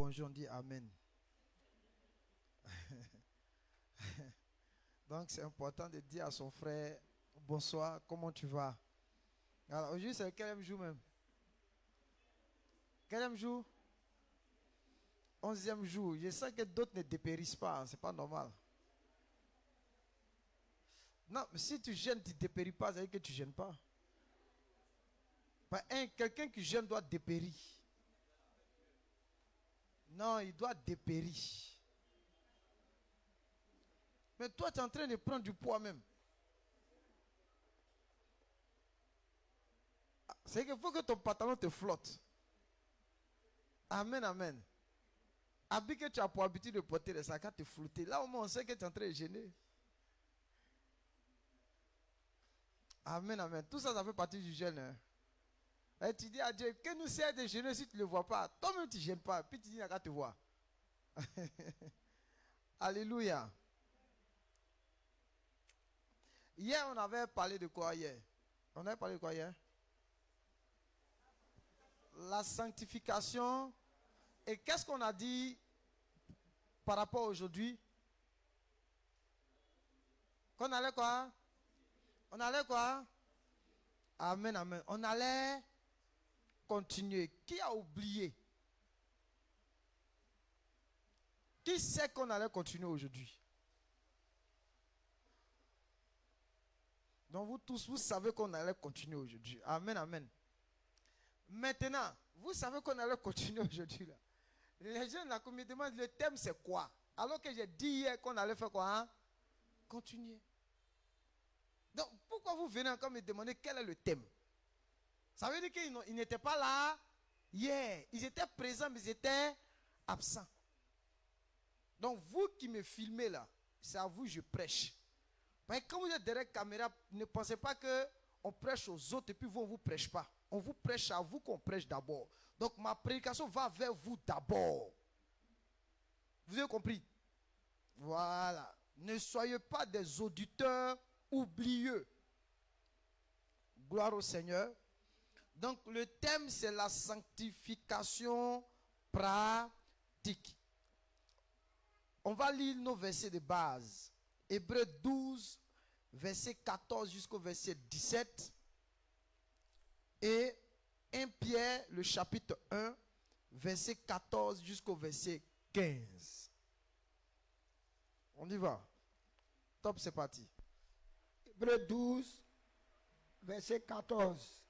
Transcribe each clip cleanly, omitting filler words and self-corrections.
bonjour, on dit Amen. Donc c'est important de dire à son frère, bonsoir, comment tu vas? Alors aujourd'hui c'est le quatrième jour même. Quatrième jour? 11e jour. Je sens que d'autres ne dépérissent pas, c'est pas normal. Non, mais si tu gênes, tu ne dépéris pas, ça veut dire que tu ne gênes pas. Quelqu'un qui gêne doit dépérir. Non, il doit dépérir. Mais toi, tu es en train de prendre du poids même. C'est qu'il faut que ton pantalon te flotte. Amen, amen. Habit que tu as pour habitude de porter les sacs à te flotter. Là, au moins, on sait que tu es en train de gêner. Amen, amen. Tout ça, ça fait partie du jeûne. Hein. Et tu dis à Dieu, que nous sert de gêner si tu ne le vois pas. Toi-même, tu ne gênes pas. Puis tu dis, il n'y a qu'à te voir. Alléluia. Hier, on avait parlé de quoi hier? On avait parlé de quoi hier? La sanctification. Et qu'est-ce qu'on a dit par rapport à aujourd'hui? Qu'on allait quoi? On allait quoi? Amen, amen. On allait continuer. Qui a oublié? Qui sait qu'on allait continuer aujourd'hui? Donc vous tous, vous savez qu'on allait continuer aujourd'hui. Amen, amen. Maintenant, vous savez qu'on allait continuer aujourd'hui. Là. Les gens là, me demandent le thème c'est quoi? Alors que j'ai dit hier qu'on allait faire quoi? Hein? Continuer. Donc pourquoi vous venez encore me demander quel est le thème? Ça veut dire qu'ils n'étaient pas là hier. Ils étaient présents mais ils étaient absents. Donc vous qui me filmez là, c'est à vous que je prêche. Parce que quand vous êtes derrière la caméra, ne pensez pas qu'on prêche aux autres et puis vous, on ne vous prêche pas. On vous prêche à vous qu'on prêche d'abord. Donc ma prédication va vers vous d'abord. Vous avez compris? Voilà. Ne soyez pas des auditeurs oublieux. Gloire au Seigneur. Donc le thème c'est la sanctification pratique. On va lire nos versets de base. Hébreux 12, verset 14 jusqu'au verset 17. Et 1 Pierre, le chapitre 1, verset 14 jusqu'au verset 15. On y va. Top, c'est parti. Hébreux 12, verset 14.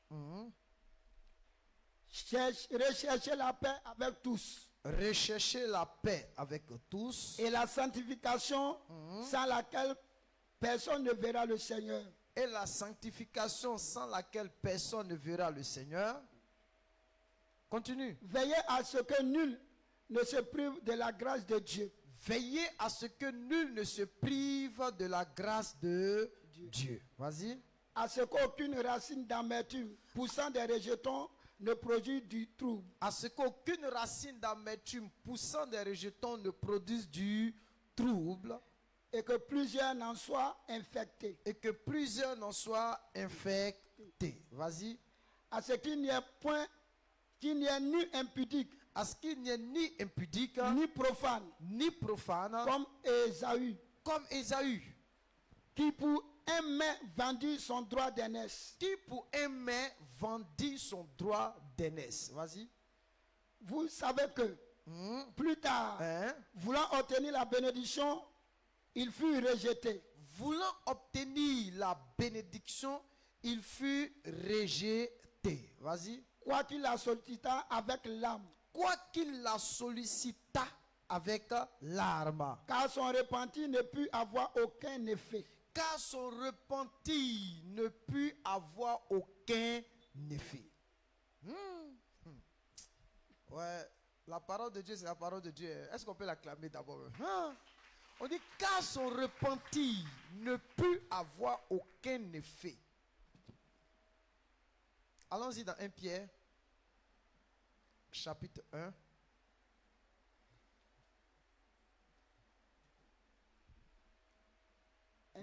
Recherchez la paix avec tous. Recherchez la paix avec tous. Et la sanctification sans laquelle personne ne verra le Seigneur. Et la sanctification sans laquelle personne ne verra le Seigneur. Continue. Veillez à ce que nul ne se prive de la grâce de Dieu. Veillez à ce que nul ne se prive de la grâce de Dieu. Vas-y. À ce qu'aucune racine d'amertume poussant des rejetons ne produise du trouble. À ce qu'aucune racine d'amertume poussant des rejetons ne produise du trouble. Et que plusieurs n'en soient infectés. Et que plusieurs n'en soient infectés. Vas-y. À ce qu'il n'y ait point, qu'il n'y ait ni impudique. À ce qu'il n'y ait ni impudique. Ni profane. Ni profane. Comme Ésaü. Comme Ésaü. Qui pour un main vendit son droit d'aînesse. Qui pour un main vendit son droit d'aînesse. Vas-y. Vous savez que plus tard, voulant obtenir la bénédiction, il fut rejeté. Voulant obtenir la bénédiction, il fut rejeté. Vas-y. Quoiqu'il la sollicita avec l'âme. Quoiqu'il la sollicita avec l'arme. Car son repentir ne put avoir aucun effet. Car son repentir ne put avoir aucun effet. Ouais, la parole de Dieu, c'est la parole de Dieu. Est-ce qu'on peut l'acclamer d'abord? On dit car son repentir ne put avoir aucun effet. Allons-y dans 1 Pierre, chapitre 1.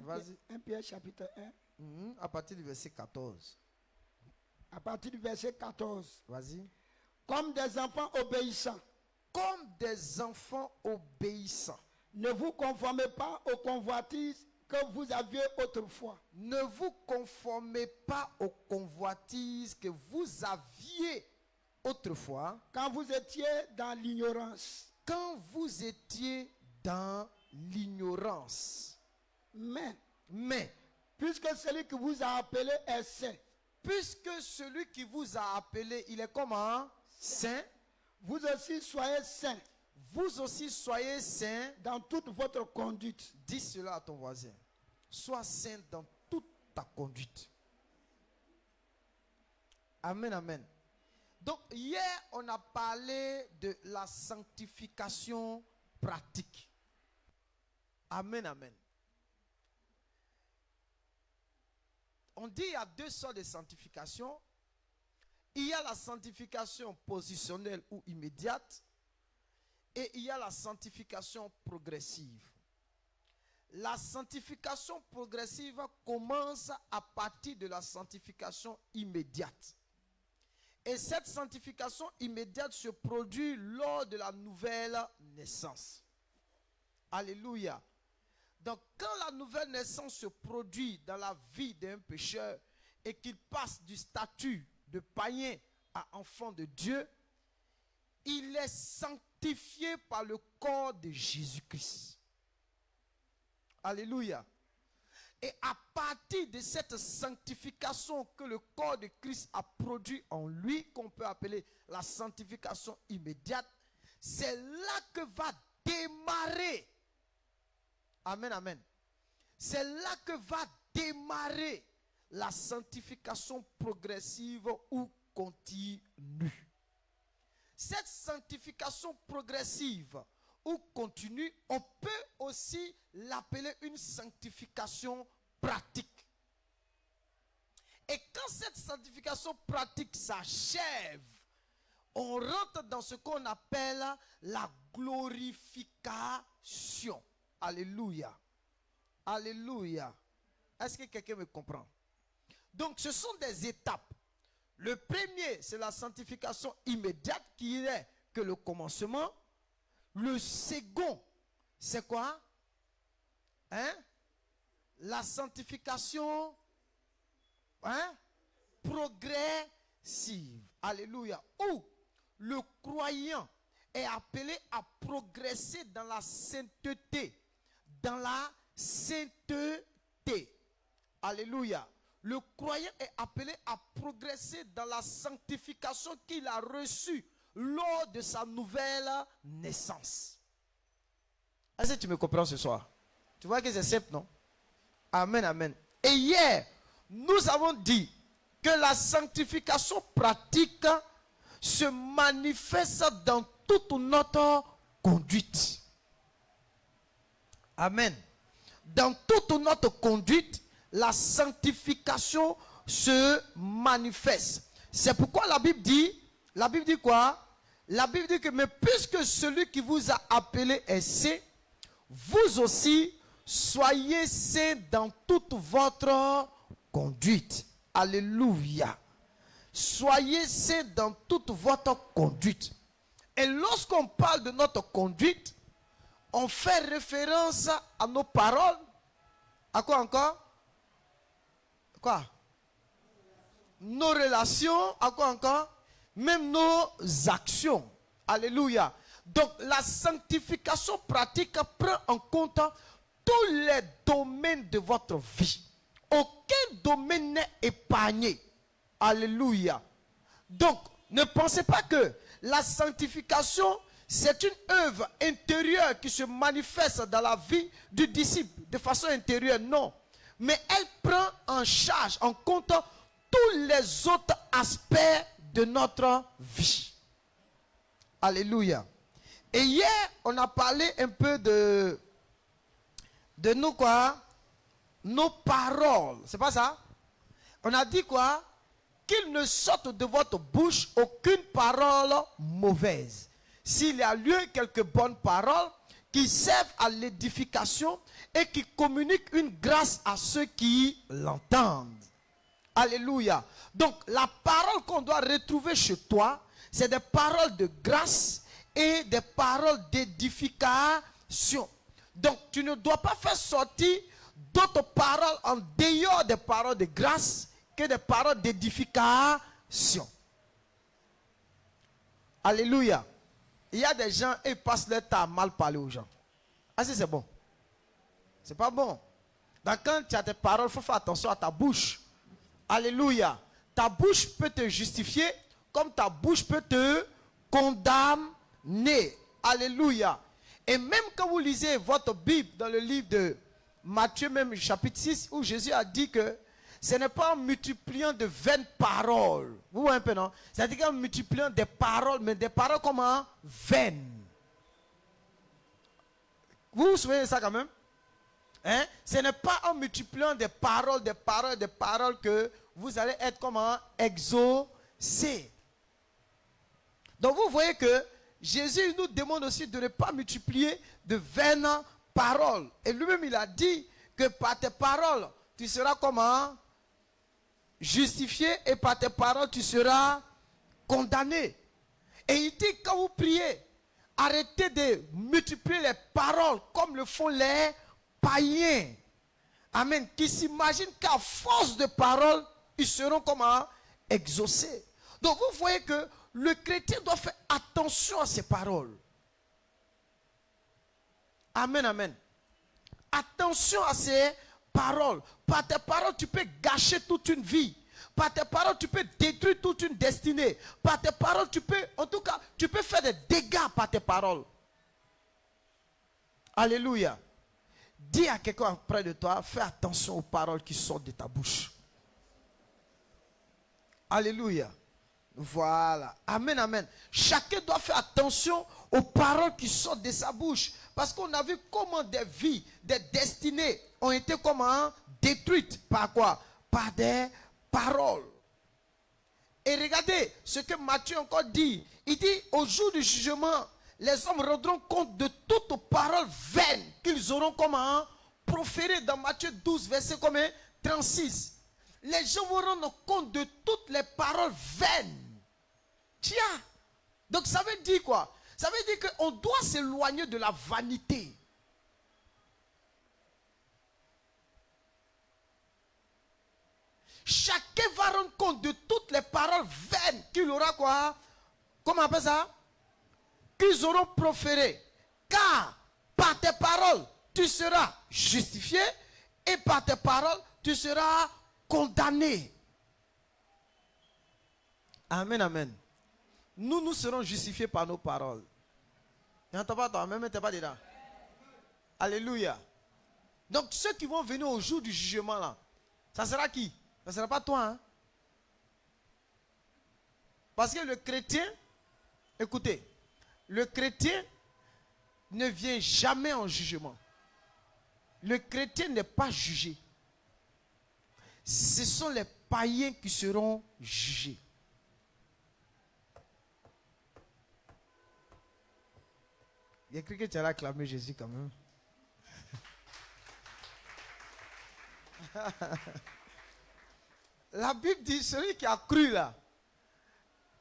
Vas-y. 1 Pierre chapitre 1. À partir du verset 14. À partir du verset 14. Vas-y. Comme des enfants obéissants. comme des enfants obéissants. Ne vous conformez pas aux convoitises que vous aviez autrefois. Ne vous conformez pas aux convoitises que vous aviez autrefois. Quand vous étiez dans l'ignorance. Quand vous étiez dans l'ignorance. Mais, puisque celui qui vous a appelé est saint. Puisque celui qui vous a appelé, il est comment? Saint. Vous aussi soyez saints. Vous aussi soyez saints dans toute votre conduite. Dis cela à ton voisin. Sois saint dans toute ta conduite. Amen, amen. Donc, hier, on a parlé de la sanctification pratique. Amen, amen. On dit qu'il y a deux sortes de sanctification. Il y a la sanctification positionnelle ou immédiate. Et il y a la sanctification progressive. La sanctification progressive commence à partir de la sanctification immédiate. Et cette sanctification immédiate se produit lors de la nouvelle naissance. Alléluia. Donc quand la nouvelle naissance se produit dans la vie d'un pécheur et qu'il passe du statut de païen à enfant de Dieu, il est sanctifié par le corps de Jésus-Christ. Alléluia. Et à partir de cette sanctification que le corps de Christ a produit en lui, qu'on peut appeler la sanctification immédiate, c'est là que va démarrer. Amen, amen. C'est là que va démarrer la sanctification progressive ou continue. Cette sanctification progressive ou continue, on peut aussi l'appeler une sanctification pratique. Et quand cette sanctification pratique s'achève, on rentre dans ce qu'on appelle la glorification. Alléluia. Alléluia. Est-ce que quelqu'un me comprend? Donc ce sont des étapes. Le premier, c'est la sanctification immédiate qui n'est que le commencement. Le second, c'est quoi? La sanctification progressive. Alléluia. Où le croyant est appelé à progresser dans la sainteté. Dans la sainteté. Alléluia. Le croyant est appelé à progresser dans la sanctification qu'il a reçue lors de sa nouvelle naissance. Est-ce que tu me comprends ce soir? Tu vois que c'est simple, non? Amen, amen. Et hier, nous avons dit que la sanctification pratique se manifeste dans toute notre conduite. Amen. Dans toute notre conduite, la sanctification se manifeste. C'est pourquoi la Bible dit quoi? La Bible dit que, mais puisque celui qui vous a appelé est saint, vous aussi soyez saints dans toute votre conduite. Alléluia. Soyez saints dans toute votre conduite. Et lorsqu'on parle de notre conduite, on fait référence à nos paroles. À quoi encore? Quoi? Nos relations. À quoi encore? Même nos actions. Alléluia. Donc la sanctification pratique prend en compte tous les domaines de votre vie. Aucun domaine n'est épargné. Alléluia. Donc ne pensez pas que la sanctification, c'est une œuvre intérieure qui se manifeste dans la vie du disciple de façon intérieure. Non. Mais elle prend en charge, en compte tous les autres aspects de notre vie. Alléluia. Et hier, on a parlé un peu de nous quoi? Nos paroles. C'est pas ça? On a dit quoi? Qu'il ne sorte de votre bouche aucune parole mauvaise. S'il y a lieu quelques bonnes paroles qui servent à l'édification et qui communiquent une grâce à ceux qui l'entendent. Alléluia. Donc la parole qu'on doit retrouver chez toi, c'est des paroles de grâce et des paroles d'édification. Donc, tu ne dois pas faire sortir d'autres paroles en dehors des paroles de grâce que des paroles d'édification. Alléluia. Il y a des gens, ils passent leur temps à mal parler aux gens. Ah si, c'est bon. C'est pas bon. Donc quand tu as tes paroles, il faut faire attention à ta bouche. Alléluia. Ta bouche peut te justifier comme ta bouche peut te condamner. Alléluia. Et même quand vous lisez votre Bible dans le livre de Matthieu, même chapitre 6, où Jésus a dit que ce n'est pas en multipliant de vaines paroles. Vous voyez un peu, non? C'est-à-dire qu'en multipliant des paroles, mais des paroles comment? Vaines. Vous vous souvenez de ça quand même? Hein? Ce n'est pas en multipliant des paroles que vous allez être comment? Exaucés. Donc vous voyez que Jésus nous demande aussi de ne pas multiplier de vaines paroles. Et lui-même il a dit que par tes paroles, tu seras comment? Justifié, et par tes paroles, tu seras condamné. Et il dit, quand vous priez, arrêtez de multiplier les paroles comme le font les païens. Amen. Qui s'imaginent qu'à force de paroles, ils seront comment? Exaucés. Donc vous voyez que le chrétien doit faire attention à ses paroles. Amen, amen. Attention à ses paroles. Par tes paroles, tu peux gâcher toute une vie. Par tes paroles, tu peux détruire toute une destinée. Par tes paroles, tu peux, en tout cas, tu peux faire des dégâts par tes paroles. Alléluia. Dis à quelqu'un près de toi, fais attention aux paroles qui sortent de ta bouche. Alléluia. Voilà. Amen, amen. Chacun doit faire attention aux paroles qui sortent de sa bouche. Parce qu'on a vu comment des vies, des destinées ont été comment détruites. Par quoi? Par des paroles. Et regardez ce que Matthieu encore dit. Il dit, au jour du jugement, les hommes rendront compte de toutes paroles vaines qu'ils auront comment proférées. Dans Matthieu 12, verset combien? 36. Les gens vont rendre compte de toutes les paroles vaines. Tiens. Donc ça veut dire quoi? Ça veut dire qu'on doit s'éloigner de la vanité. Chacun va rendre compte de toutes les paroles vaines qu'il aura quoi? Comment on appelle ça? Qu'ils auront proférées. Car par tes paroles, tu seras justifié, et par tes paroles, tu seras condamné. Amen, amen. Nous serons justifiés par nos paroles. N'entends pas toi, même t'es pas dedans. Alléluia. Donc ceux qui vont venir au jour du jugement là, ça sera qui? Ça ne sera pas toi. Hein? Parce que le chrétien, écoutez, le chrétien ne vient jamais en jugement. Le chrétien n'est pas jugé. Ce sont les païens qui seront jugés. Il y a cru que tu allais acclamer Jésus quand même. La Bible dit, celui qui a cru là,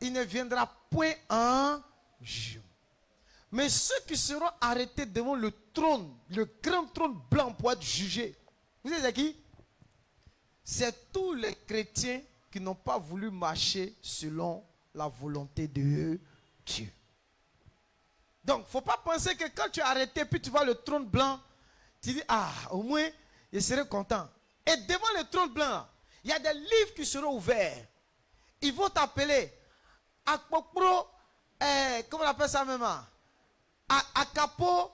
il ne viendra point en jugement. Mais ceux qui seront arrêtés devant le trône, le grand trône blanc pour être jugés, vous savez qui? C'est tous les chrétiens qui n'ont pas voulu marcher selon la volonté de Dieu. Donc, il ne faut pas penser que quand tu es arrêté, puis tu vois le trône blanc, tu dis, ah, au moins, je serai content. Et devant le trône blanc, il y a des livres qui seront ouverts. Ils vont t'appeler Akpokpro, comment on appelle ça même? Akapo,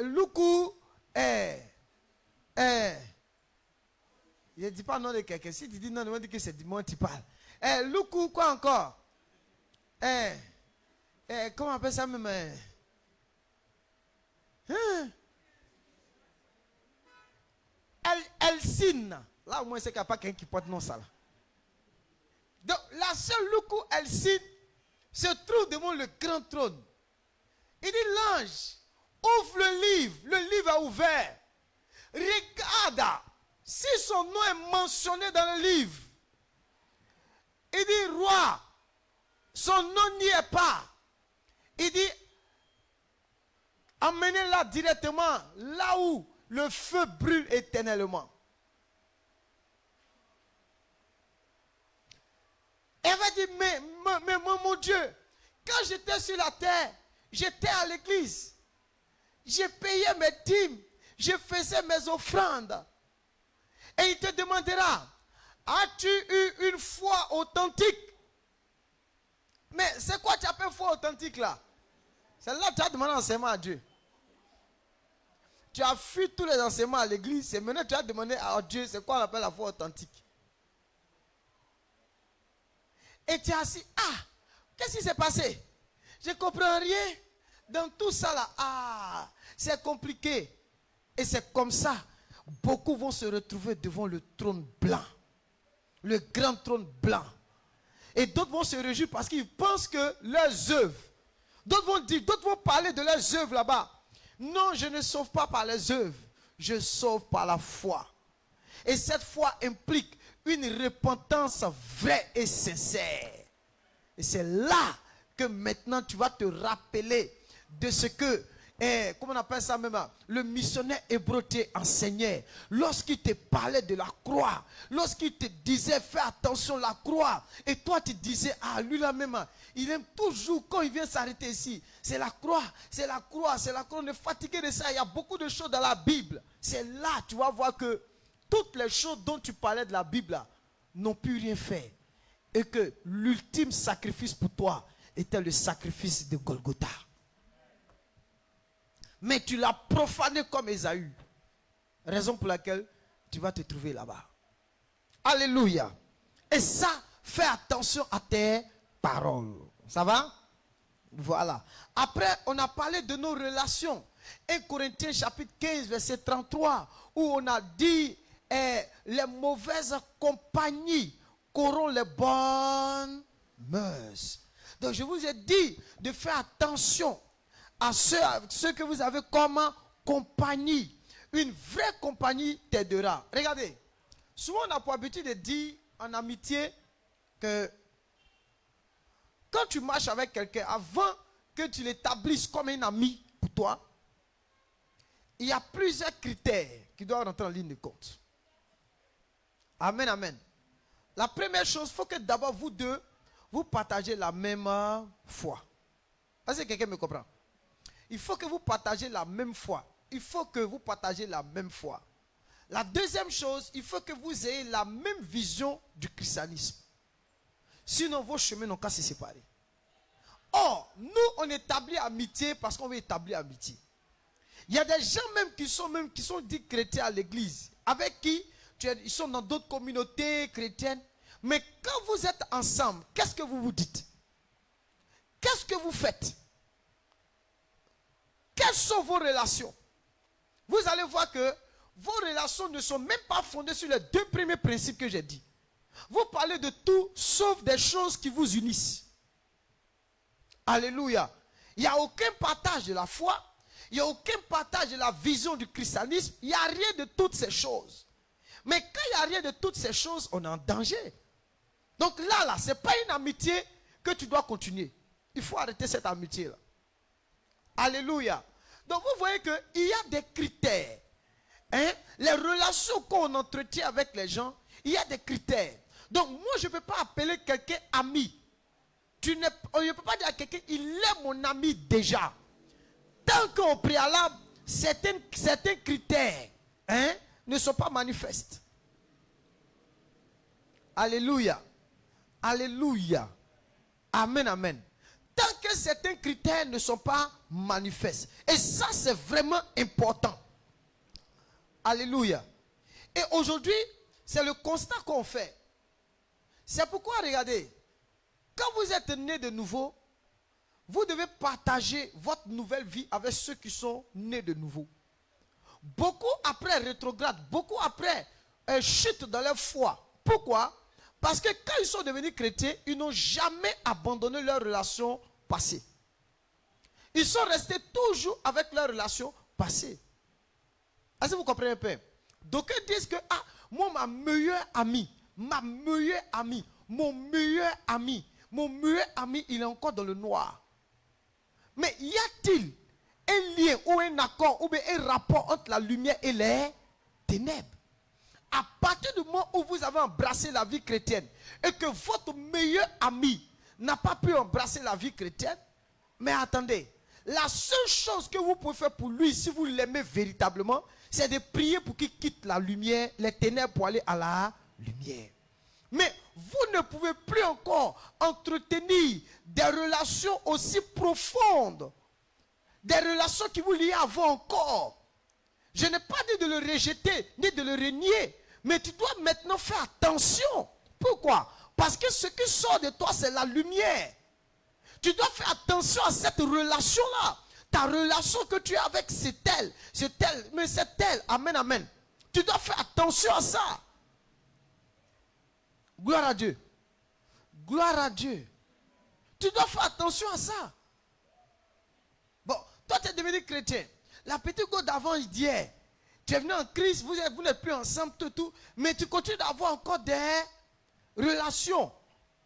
Luku, je ne dis pas le nom de quelqu'un. Si tu dis non, on dit que c'est du monde qui parle. Luku, quoi encore? Comment on appelle ça même? Elsine. Là, au moins, c'est qu'il n'y a pas quelqu'un qui porte non ça. Là. Donc, la seule Luku Elsine se trouve devant le grand trône. Il dit, l'ange, ouvre le livre est ouvert. Regarde, si son nom est mentionné dans le livre, il dit, roi, son nom n'y est pas. Il dit, emmenez-la directement là où le feu brûle éternellement. Elle va dire, mais mon Dieu, quand j'étais sur la terre, j'étais à l'église, j'ai payé mes dîmes, je faisais mes offrandes. Et il te demandera, as-tu eu une foi authentique? Mais c'est quoi tu appelles foi authentique là? C'est là que tu as demandé enseignement à Dieu. Tu as fui tous les enseignements à l'église, et maintenant tu as demandé à Dieu, c'est quoi on appelle la foi authentique? Et tu as assis, qu'est-ce qui s'est passé? Je ne comprends rien dans tout ça là. C'est compliqué. Et c'est comme ça, beaucoup vont se retrouver devant le trône blanc. Le grand trône blanc. Et d'autres vont se réjouir parce qu'ils pensent que leurs œuvres, d'autres vont parler de leurs œuvres là-bas. Non, je ne sauve pas par les œuvres, je sauve par la foi. Et cette foi implique une repentance vraie et sincère. Et c'est là que maintenant tu vas te rappeler de ce que, comment on appelle ça même, le missionnaire hébreu t'enseignait. Lorsqu'il te parlait de la croix, lorsqu'il te disait fais attention la croix, et toi tu disais, lui là même, il aime toujours quand il vient s'arrêter ici. C'est la croix, c'est la croix, c'est la croix. On est fatigué de ça. Il y a beaucoup de choses dans la Bible. C'est là tu vas voir que toutes les choses dont tu parlais de la Bible n'ont plus rien fait. Et que l'ultime sacrifice pour toi était le sacrifice de Golgotha. Mais tu l'as profané comme Ésaü. Raison pour laquelle tu vas te trouver là-bas. Alléluia. Et ça, fais attention à tes paroles. Ça va? Voilà. Après, on a parlé de nos relations. 1 Corinthiens chapitre 15, verset 33, où on a dit les mauvaises compagnies corrompent les bonnes mœurs. Donc je vous ai dit de faire attention à ceux que vous avez comme compagnie. Une vraie compagnie t'aidera. Regardez, souvent on a pour habitude de dire en amitié que quand tu marches avec quelqu'un, avant que tu l'établisses comme un ami pour toi, il y a plusieurs critères qui doivent rentrer en ligne de compte. Amen, amen. La première chose, il faut que d'abord vous deux, vous partagez la même foi. Est-ce que quelqu'un me comprend? Il faut que vous partagez la même foi. Il faut que vous partagez la même foi. La deuxième chose, il faut que vous ayez la même vision du christianisme. Sinon, vos chemins n'ont qu'à se séparer. Or, nous, on établit amitié parce qu'on veut établir amitié. Il y a des gens qui sont dits chrétiens à l'église, avec qui ils sont dans d'autres communautés chrétiennes. Mais quand vous êtes ensemble, qu'est-ce que vous vous dites? Qu'est-ce que vous faites? Quelles sont vos relations? Vous allez voir que vos relations ne sont même pas fondées sur les deux premiers principes que j'ai dit. Vous parlez de tout sauf des choses qui vous unissent. Alléluia. Il n'y a aucun partage de la foi. Il n'y a aucun partage de la vision du christianisme. Il n'y a rien de toutes ces choses. Mais quand il n'y a rien de toutes ces choses, on est en danger. Donc là, ce n'est pas une amitié que tu dois continuer. Il faut arrêter cette amitié-là. Alléluia. Donc vous voyez qu'il y a des critères. Les relations qu'on entretient avec les gens, il y a des critères. Donc moi, je ne peux pas appeler quelqu'un ami. On ne peut pas dire à quelqu'un, il est mon ami déjà. Tant qu'au préalable, certains critères ne sont pas manifestes. Alléluia. Alléluia. Amen, amen. Tant que certains critères ne sont pas manifestes. Et ça, c'est vraiment important. Alléluia. Et aujourd'hui, c'est le constat qu'on fait. C'est pourquoi, regardez, quand vous êtes né de nouveau, vous devez partager votre nouvelle vie avec ceux qui sont nés de nouveau. Beaucoup après rétrograde, beaucoup après chutent dans leur foi. Pourquoi? Parce que quand ils sont devenus chrétiens, ils n'ont jamais abandonné leur relation passée. Ils sont restés toujours avec leur relation passée. Est-ce que vous comprenez un peu? D'aucuns disent que, moi, mon meilleur ami, il est encore dans le noir. Mais y a-t-il un lien ou un accord ou bien un rapport entre la lumière et les ténèbres? À partir du moment où vous avez embrassé la vie chrétienne et que votre meilleur ami n'a pas pu embrasser la vie chrétienne, mais attendez, la seule chose que vous pouvez faire pour lui, si vous l'aimez véritablement, c'est de prier pour qu'il quitte la lumière, les ténèbres pour aller à la lumière. Mais vous ne pouvez plus encore entretenir des relations aussi profondes, des relations qui vous lient avant encore. Je n'ai pas dit de le rejeter, ni de le renier, mais tu dois maintenant faire attention. Pourquoi? Parce que ce qui sort de toi, c'est la lumière. Tu dois faire attention à cette relation-là. Ta relation que tu as avec c'est elle, mais c'est elle. Amen, amen. Tu dois faire attention à ça. Gloire à Dieu. Gloire à Dieu. Tu dois faire attention à ça. Bon, toi tu es devenu chrétien. La petite go d'avant, il dit, tu es venu en Christ, vous n'êtes plus ensemble, tout, mais tu continues d'avoir encore des relations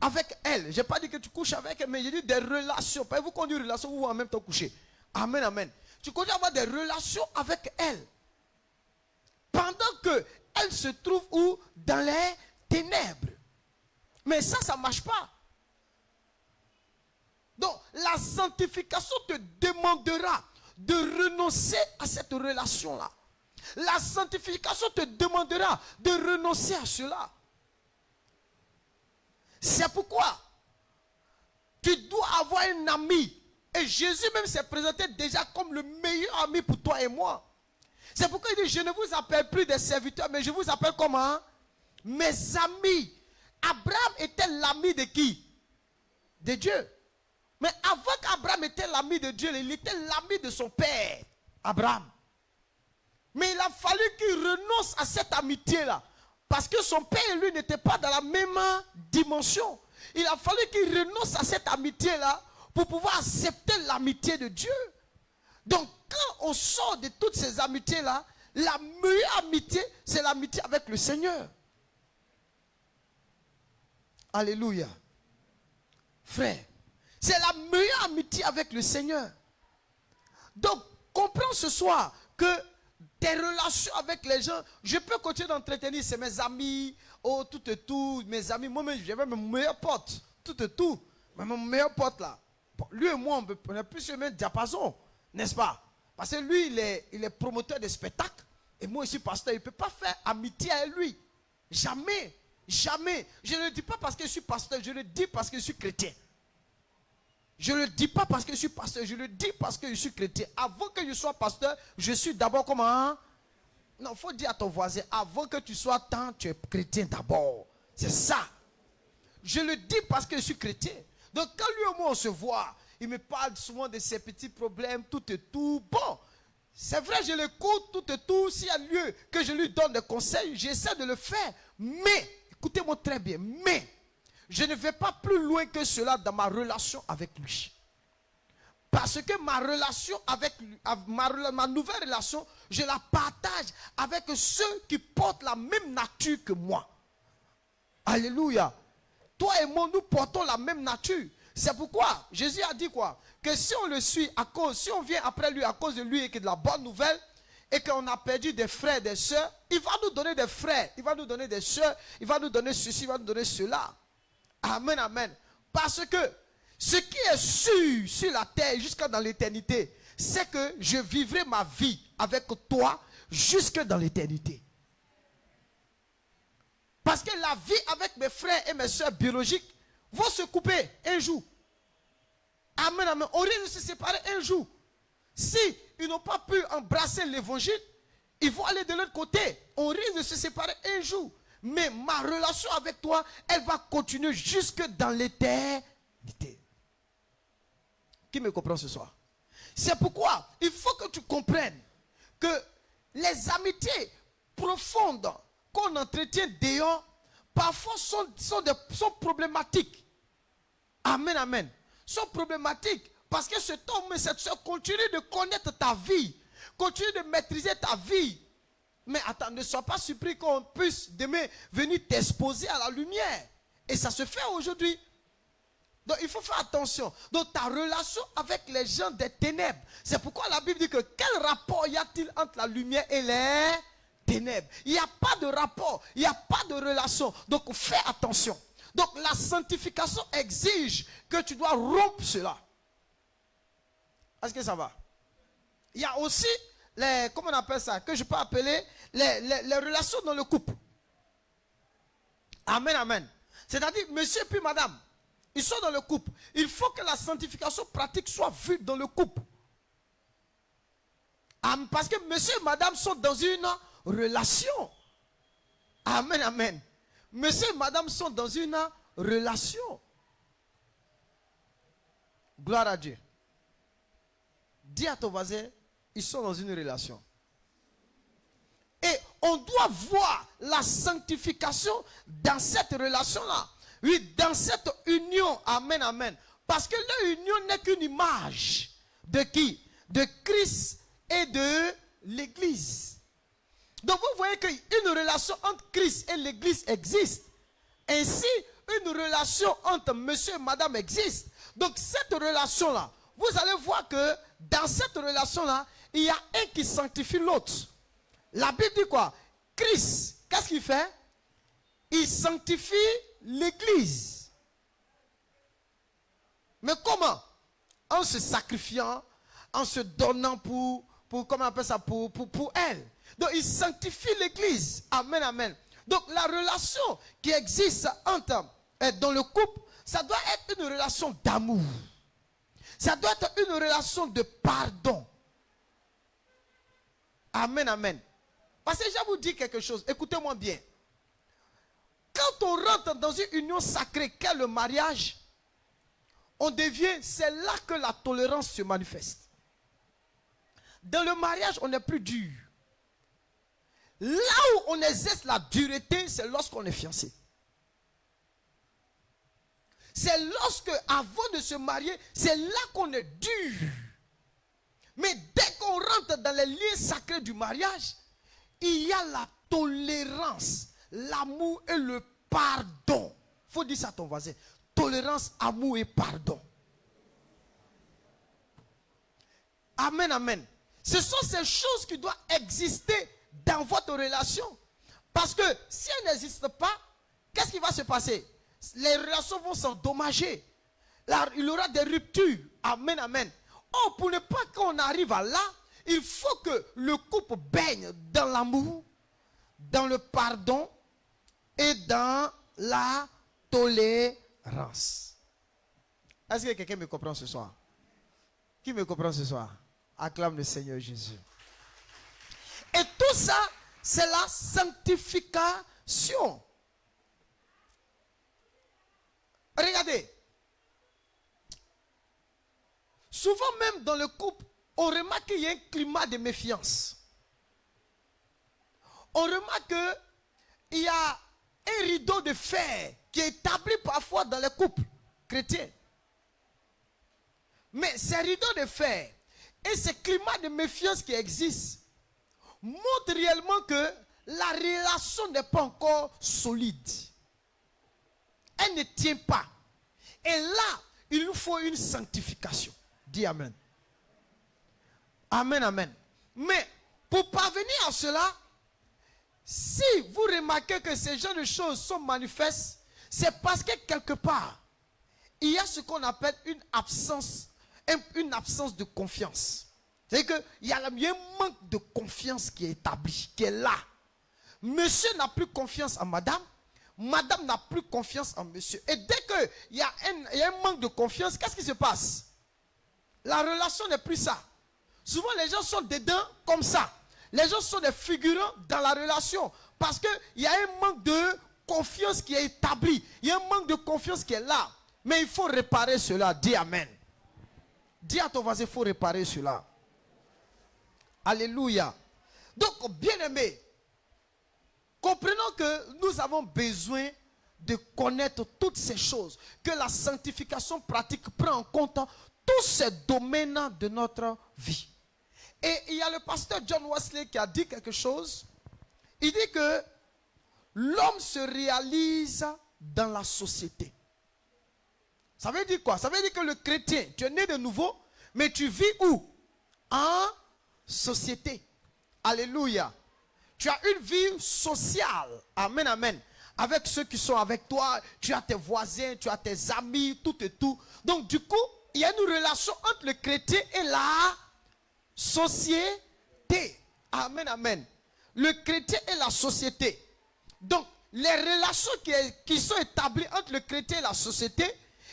avec elle. Je n'ai pas dit que tu couches avec elle, mais j'ai dit des relations. Pas vous conduire une relation, vous en même temps coucher. Amen, amen. Tu continues d'avoir des relations avec elle. Pendant que elle se trouve où? Dans les ténèbres. Mais ça ne marche pas. Donc, la sanctification te demandera de renoncer à cette relation-là. La sanctification te demandera de renoncer à cela. C'est pourquoi tu dois avoir un ami. Et Jésus même s'est présenté déjà comme le meilleur ami pour toi et moi. C'est pourquoi il dit, je ne vous appelle plus des serviteurs, mais je vous appelle comment? Mes amis. Abraham était l'ami de qui? De Dieu. Mais avant qu'Abraham était l'ami de Dieu, il était l'ami de son père, Abraham. Mais il a fallu qu'il renonce à cette amitié-là. Parce que son père et lui n'étaient pas dans la même dimension. Il a fallu qu'il renonce à cette amitié-là pour pouvoir accepter l'amitié de Dieu. Donc, quand on sort de toutes ces amitiés-là, la meilleure amitié, c'est l'amitié avec le Seigneur. Alléluia. Frère, c'est la meilleure amitié avec le Seigneur. Donc, comprends ce soir que tes relations avec les gens, je peux continuer d'entretenir, c'est mes amis, oh tout et tout, mes amis, moi-même j'avais mon meilleur pote, tout et tout, mais mon meilleur pote là, bon, lui et moi on est plus sur le même diapason, n'est-ce pas? Parce que lui il est promoteur de spectacles, et moi je suis pasteur, il ne peut pas faire amitié avec lui, jamais, jamais, je ne le dis pas parce que je suis pasteur, je le dis parce que je suis chrétien. Je ne le dis pas parce que je suis pasteur, je le dis parce que je suis chrétien. Avant que je sois pasteur, je suis d'abord comment? Non, il faut dire à ton voisin, avant que tu sois tant, tu es chrétien d'abord. C'est ça. Je le dis parce que je suis chrétien. Donc quand lui et moi on se voit, il me parle souvent de ses petits problèmes, tout et tout. Bon, c'est vrai, je l'écoute, tout et tout. S'il y a lieu que je lui donne des conseils, j'essaie de le faire. Mais, écoutez-moi très bien, mais je ne vais pas plus loin que cela dans ma relation avec lui. Parce que ma relation avec lui, ma nouvelle relation, je la partage avec ceux qui portent la même nature que moi. Alléluia. Toi et moi, nous portons la même nature. C'est pourquoi Jésus a dit quoi? Que si on le suit si on vient après lui à cause de lui et que de la bonne nouvelle, et qu'on a perdu des frères, des sœurs, il va nous donner des frères, il va nous donner des sœurs, il va nous donner ceci, il va nous donner cela. Amen, amen. Parce que ce qui est sûr sur la terre jusqu'à dans l'éternité, c'est que je vivrai ma vie avec toi jusque dans l'éternité. Parce que la vie avec mes frères et mes soeurs biologiques vont se couper un jour. Amen, amen. On risque de se séparer un jour. Si ils n'ont pas pu embrasser l'évangile, ils vont aller de l'autre côté. On risque de se séparer un jour. Mais ma relation avec toi, elle va continuer jusque dans l'éternité. Qui me comprend ce soir? C'est pourquoi il faut que tu comprennes que les amitiés profondes qu'on entretient dehors, parfois sont problématiques. Amen, amen. Sont problématiques parce que cet homme et cette soeur continuent de connaître ta vie, continuent de maîtriser ta vie. Mais attends, ne sois pas surpris qu'on puisse demain venir t'exposer à la lumière. Et ça se fait aujourd'hui. Donc il faut faire attention. Donc ta relation avec les gens des ténèbres. C'est pourquoi la Bible dit que quel rapport y a-t-il entre la lumière et les ténèbres? Il n'y a pas de rapport, il n'y a pas de relation. Donc fais attention. Donc la sanctification exige que tu dois rompre cela. Est-ce que ça va? Il y a aussi les, comment on appelle ça, que je peux appeler les relations dans le couple. Amen, amen. C'est-à-dire, monsieur puis madame, ils sont dans le couple. Il faut que la sanctification pratique soit vue dans le couple. Parce que monsieur et madame sont dans une relation. Amen, amen. Monsieur et madame sont dans une relation. Gloire à Dieu. Dis à ton voisin, ils sont dans une relation. Et on doit voir la sanctification dans cette relation-là. Oui, dans cette union. Amen, amen. Parce que l'union n'est qu'une image de qui? De Christ et de l'Église. Donc vous voyez qu'une relation entre Christ et l'Église existe. Ainsi, une relation entre monsieur et madame existe. Donc cette relation-là, vous allez voir que dans cette relation-là, il y a un qui sanctifie l'autre. La Bible dit quoi? Christ, qu'est-ce qu'il fait? Il sanctifie l'Église. Mais comment? En se sacrifiant, en se donnant pour comment on appelle ça, pour elle. Donc il sanctifie l'Église. Amen, amen. Donc la relation qui existe dans le couple, ça doit être une relation d'amour. Ça doit être une relation de pardon. Amen, amen. Parce que je vais vous dire quelque chose, écoutez-moi bien. Quand on rentre dans une union sacrée qu'est le mariage, on devient, c'est là que la tolérance se manifeste. Dans le mariage, on n'est plus dur. Là où on exerce la dureté, c'est lorsqu'on est fiancé. C'est lorsque, avant de se marier, c'est là qu'on est dur. Mais dès qu'on rentre dans les liens sacrés du mariage, il y a la tolérance, l'amour et le pardon. Il faut dire ça à ton voisin. Tolérance, amour et pardon. Amen, amen. Ce sont ces choses qui doivent exister dans votre relation. Parce que si elles n'existent pas, qu'est-ce qui va se passer? Les relations vont s'endommager. Il y aura des ruptures. Amen, amen. Oh, pour ne pas qu'on arrive à là, il faut que le couple baigne dans l'amour, dans le pardon et dans la tolérance. Est-ce que quelqu'un me comprend ce soir? Qui me comprend ce soir? Acclame le Seigneur Jésus. Et tout ça, c'est la sanctification. Regardez. Souvent même dans le couple, on remarque qu'il y a un climat de méfiance. On remarque qu'il y a un rideau de fer qui est établi parfois dans les couples chrétiens. Mais ces rideaux de fer et ce climat de méfiance qui existe montrent réellement que la relation n'est pas encore solide. Elle ne tient pas. Et là, il nous faut une sanctification. Dis amen. Amen, amen. Mais pour parvenir à cela, si vous remarquez que ces genres de choses sont manifestes, c'est parce que quelque part, il y a ce qu'on appelle une absence de confiance. C'est-à-dire qu'il y a un manque de confiance qui est établi, qui est là. Monsieur n'a plus confiance en madame, madame n'a plus confiance en monsieur. Et dès qu'il y a un manque de confiance, qu'est-ce qui se passe? La relation n'est plus ça. Souvent les gens sont dedans comme ça. Les gens sont des figurants dans la relation. Parce qu'il y a un manque de confiance qui est établi. Il y a un manque de confiance qui est là. Mais il faut réparer cela. Dis amen. Dis à ton voisin, il faut réparer cela. Alléluia. Donc, bien-aimés, comprenons que nous avons besoin de connaître toutes ces choses. Que la sanctification pratique prend en compte tous ces domaines de notre vie. Et il y a le pasteur John Wesley qui a dit quelque chose. Il dit que l'homme se réalise dans la société. Ça veut dire quoi? Ça veut dire que le chrétien, tu es né de nouveau, mais tu vis où? En société. Alléluia. Tu as une vie sociale. Amen, amen. Avec ceux qui sont avec toi, tu as tes voisins, tu as tes amis, tout et tout. Donc du coup, il y a une relation entre le chrétien et la société. Amen, amen. Le chrétien et la société. Donc, les relations qui sont établies entre le chrétien et la société,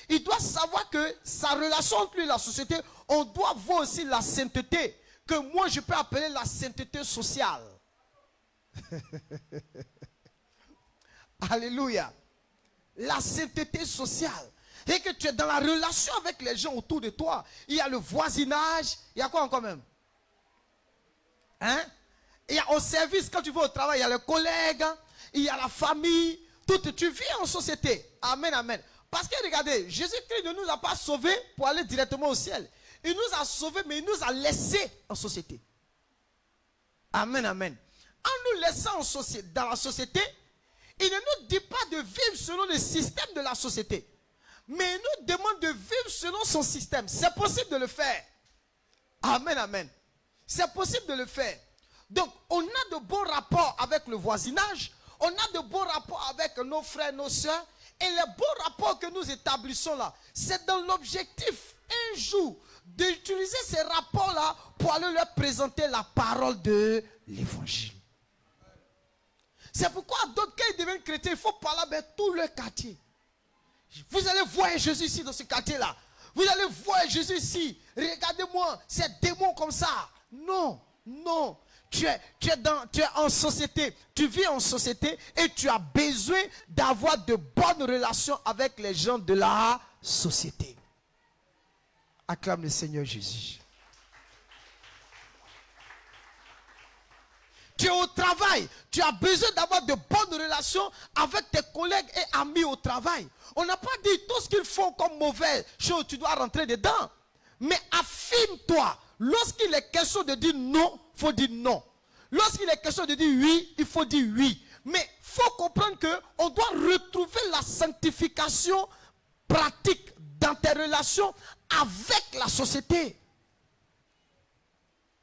il doit savoir que sa relation entre lui et la société, on doit voir aussi la sainteté, que moi je peux appeler la sainteté sociale. Alléluia. La sainteté sociale. Et que tu es dans la relation avec les gens autour de toi. Il y a le voisinage. Il y a quoi encore même? Hein? Il y a au service, quand tu vas au travail, il y a les collègues, il y a la famille. Tout, tu vis en société. Amen, amen. Parce que regardez, Jésus-Christ ne nous a pas sauvés pour aller directement au ciel. Il nous a sauvés, mais il nous a laissés en société. Amen, amen. En nous laissant dans la société, il ne nous dit pas de vivre selon le système de la société. Mais il nous demande de vivre selon son système. C'est possible de le faire. Amen, amen. C'est possible de le faire. Donc, on a de bons rapports avec le voisinage. On a de bons rapports avec nos frères, nos soeurs. Et les bons rapports que nous établissons là, c'est dans l'objectif, un jour, d'utiliser ces rapports-là pour aller leur présenter la parole de l'évangile. C'est pourquoi d'autres, quand ils deviennent chrétiens, il faut parler avec tout le quartier. Vous allez voir Jésus ici dans ce quartier-là. Vous allez voir Jésus ici. Regardez-moi, c'est démon comme ça. Non, non. Tu es en société. Tu vis en société et tu as besoin d'avoir de bonnes relations avec les gens de la société. Acclame le Seigneur Jésus. Tu es au travail, tu as besoin d'avoir de bonnes relations avec tes collègues et amis au travail. On n'a pas dit tout ce qu'ils font comme mauvaise chose, tu dois rentrer dedans. Mais affirme-toi. Lorsqu'il est question de dire non, il faut dire non. Lorsqu'il est question de dire oui, il faut dire oui. Mais il faut comprendre qu'on doit retrouver la sanctification pratique dans tes relations avec la société.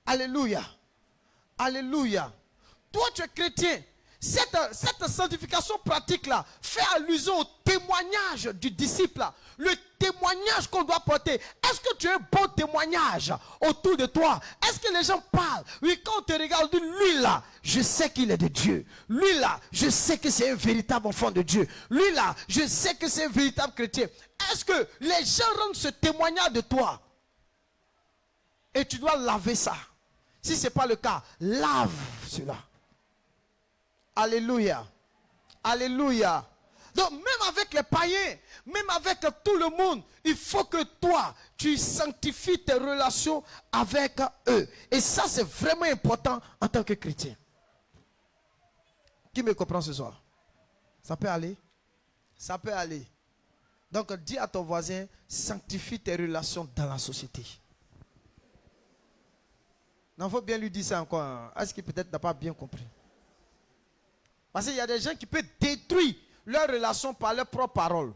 Alléluia. Alléluia. Toi, tu es chrétien. Cette sanctification pratique-là fait allusion au témoignage du disciple-là. Le témoignage qu'on doit porter. Est-ce que tu as un bon témoignage autour de toi? Est-ce que les gens parlent? Oui, quand on te regarde, on dit, lui là, je sais qu'il est de Dieu. Lui là, je sais que c'est un véritable enfant de Dieu. Lui là, je sais que c'est un véritable chrétien. Est-ce que les gens rendent ce témoignage de toi? Et tu dois laver ça. Si ce n'est pas le cas, lave cela. Alléluia. Alléluia. Donc même avec les païens, même avec tout le monde, il faut que toi, tu sanctifies tes relations avec eux. Et ça, c'est vraiment important en tant que chrétien. Qui me comprend ce soir? Ça peut aller? Ça peut aller. Donc dis à ton voisin, sanctifie tes relations dans la société. Non, il faut bien lui dire ça encore. Est-ce qu'il peut-être n'a pas bien compris? Parce qu'il y a des gens qui peuvent détruire leur relation par leurs propres paroles.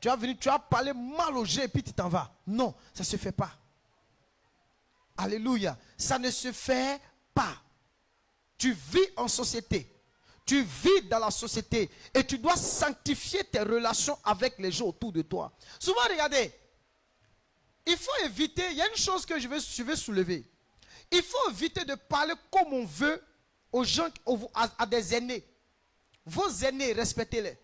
Tu vas venir, tu vas parler mal aux gens et puis tu t'en vas. Non, ça ne se fait pas. Alléluia. Ça ne se fait pas. Tu vis en société. Tu vis dans la société. Et tu dois sanctifier tes relations avec les gens autour de toi. Souvent, regardez. Il faut éviter, il y a une chose que je vais soulever. Il faut éviter de parler comme on veut aux gens, à des aînés. Vos aînés, respectez-les.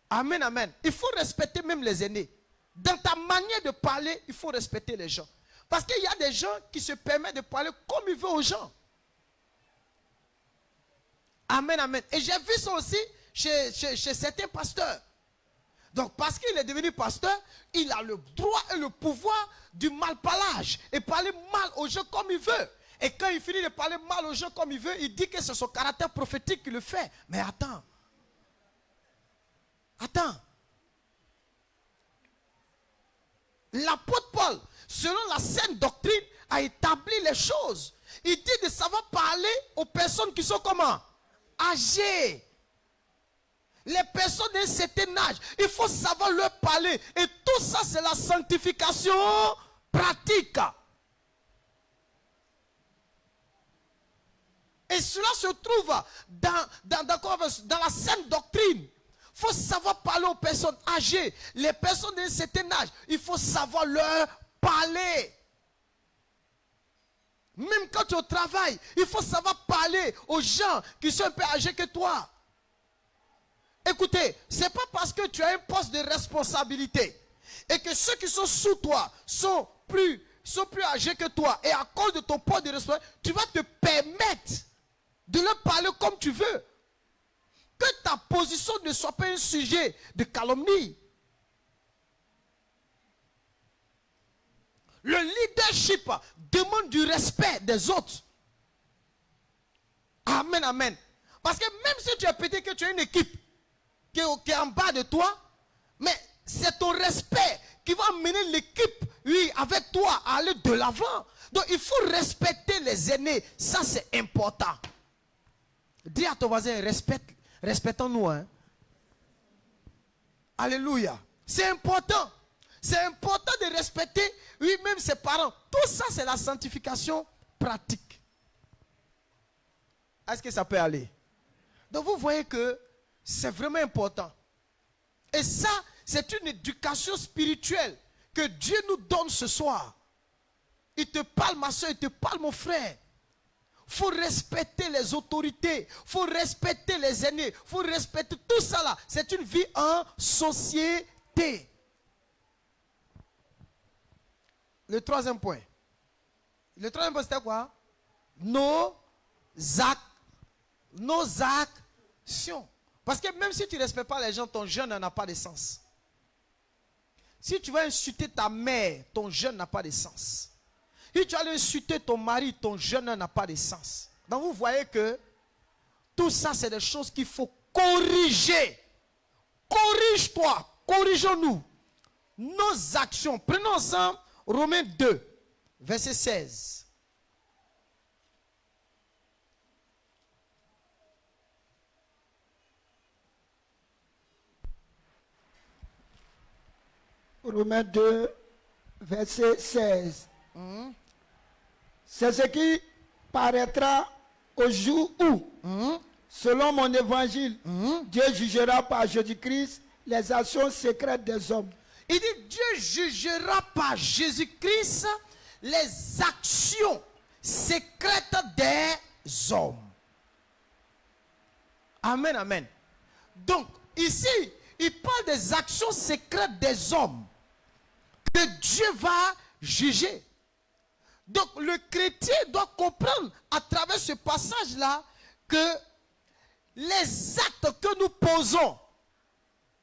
Amen, amen. Il faut respecter même les aînés. Dans ta manière de parler, il faut respecter les gens. Parce qu'il y a des gens qui se permettent de parler comme ils veulent aux gens. Amen, amen. Et j'ai vu ça aussi chez certains pasteurs. Donc parce qu'il est devenu pasteur, il a le droit et le pouvoir du malparlage. Et parler mal aux gens comme il veut. Et quand il finit de parler mal aux gens comme il veut, il dit que c'est son caractère prophétique qui le fait. Mais attends. Attends. L'apôtre Paul, selon la saine doctrine, a établi les choses. Il dit de savoir parler aux personnes qui sont comment? Âgées. les personnes d'un certain âge, il faut savoir leur parler. Et tout ça, c'est la sanctification pratique. Et cela se trouve dans la saine doctrine. Il faut savoir parler aux personnes âgées. Les personnes d'un certain âge, il faut savoir leur parler. Même quand tu es au travail, il faut savoir parler aux gens qui sont un peu âgés que toi. Écoutez, ce n'est pas parce que tu as un poste de responsabilité et que ceux qui sont sous toi sont plus âgés que toi, et à cause de ton poste de responsabilité, tu vas te permettre de leur parler comme tu veux. Que ta position ne soit pas un sujet de calomnie. Le leadership demande du respect des autres. Amen, amen. Parce que même si tu es petit, que tu as une équipe qui est en bas de toi, mais c'est ton respect qui va amener l'équipe, oui, avec toi à aller de l'avant. Donc il faut respecter les aînés. Ça, c'est important. Dis à ton voisin, respectons-nous. Hein. Alléluia. C'est important. C'est important de respecter, oui, même ses parents. Tout ça, c'est la sanctification pratique. Est-ce que ça peut aller? Donc vous voyez que c'est vraiment important. Et ça, c'est une éducation spirituelle que Dieu nous donne ce soir. Il te parle, ma soeur, il te parle, mon frère. Il faut respecter les autorités, il faut respecter les aînés, il faut respecter tout ça là. C'est une vie en société. Le troisième point. Le troisième point, c'était quoi? Nos actions. Parce que même si tu ne respectes pas les gens, ton jeûne n'a pas de sens. Si tu vas insulter ta mère, ton jeûne n'a pas de sens. Si tu vas insulter ton mari, ton jeûne n'a pas de sens. Donc vous voyez que tout ça, c'est des choses qu'il faut corriger. Corrige-toi, corrigeons-nous. Nos actions. Prenons ensemble Romains 2, verset 16. Romains 2, verset 16. C'est ce qui paraîtra au jour où, selon mon évangile, Dieu jugera par Jésus-Christ les actions secrètes des hommes. Il dit, Dieu jugera par Jésus-Christ les actions secrètes des hommes. Amen, amen. Donc, ici, il parle des actions secrètes des hommes que Dieu va juger. Donc, le chrétien doit comprendre à travers ce passage-là que les actes que nous posons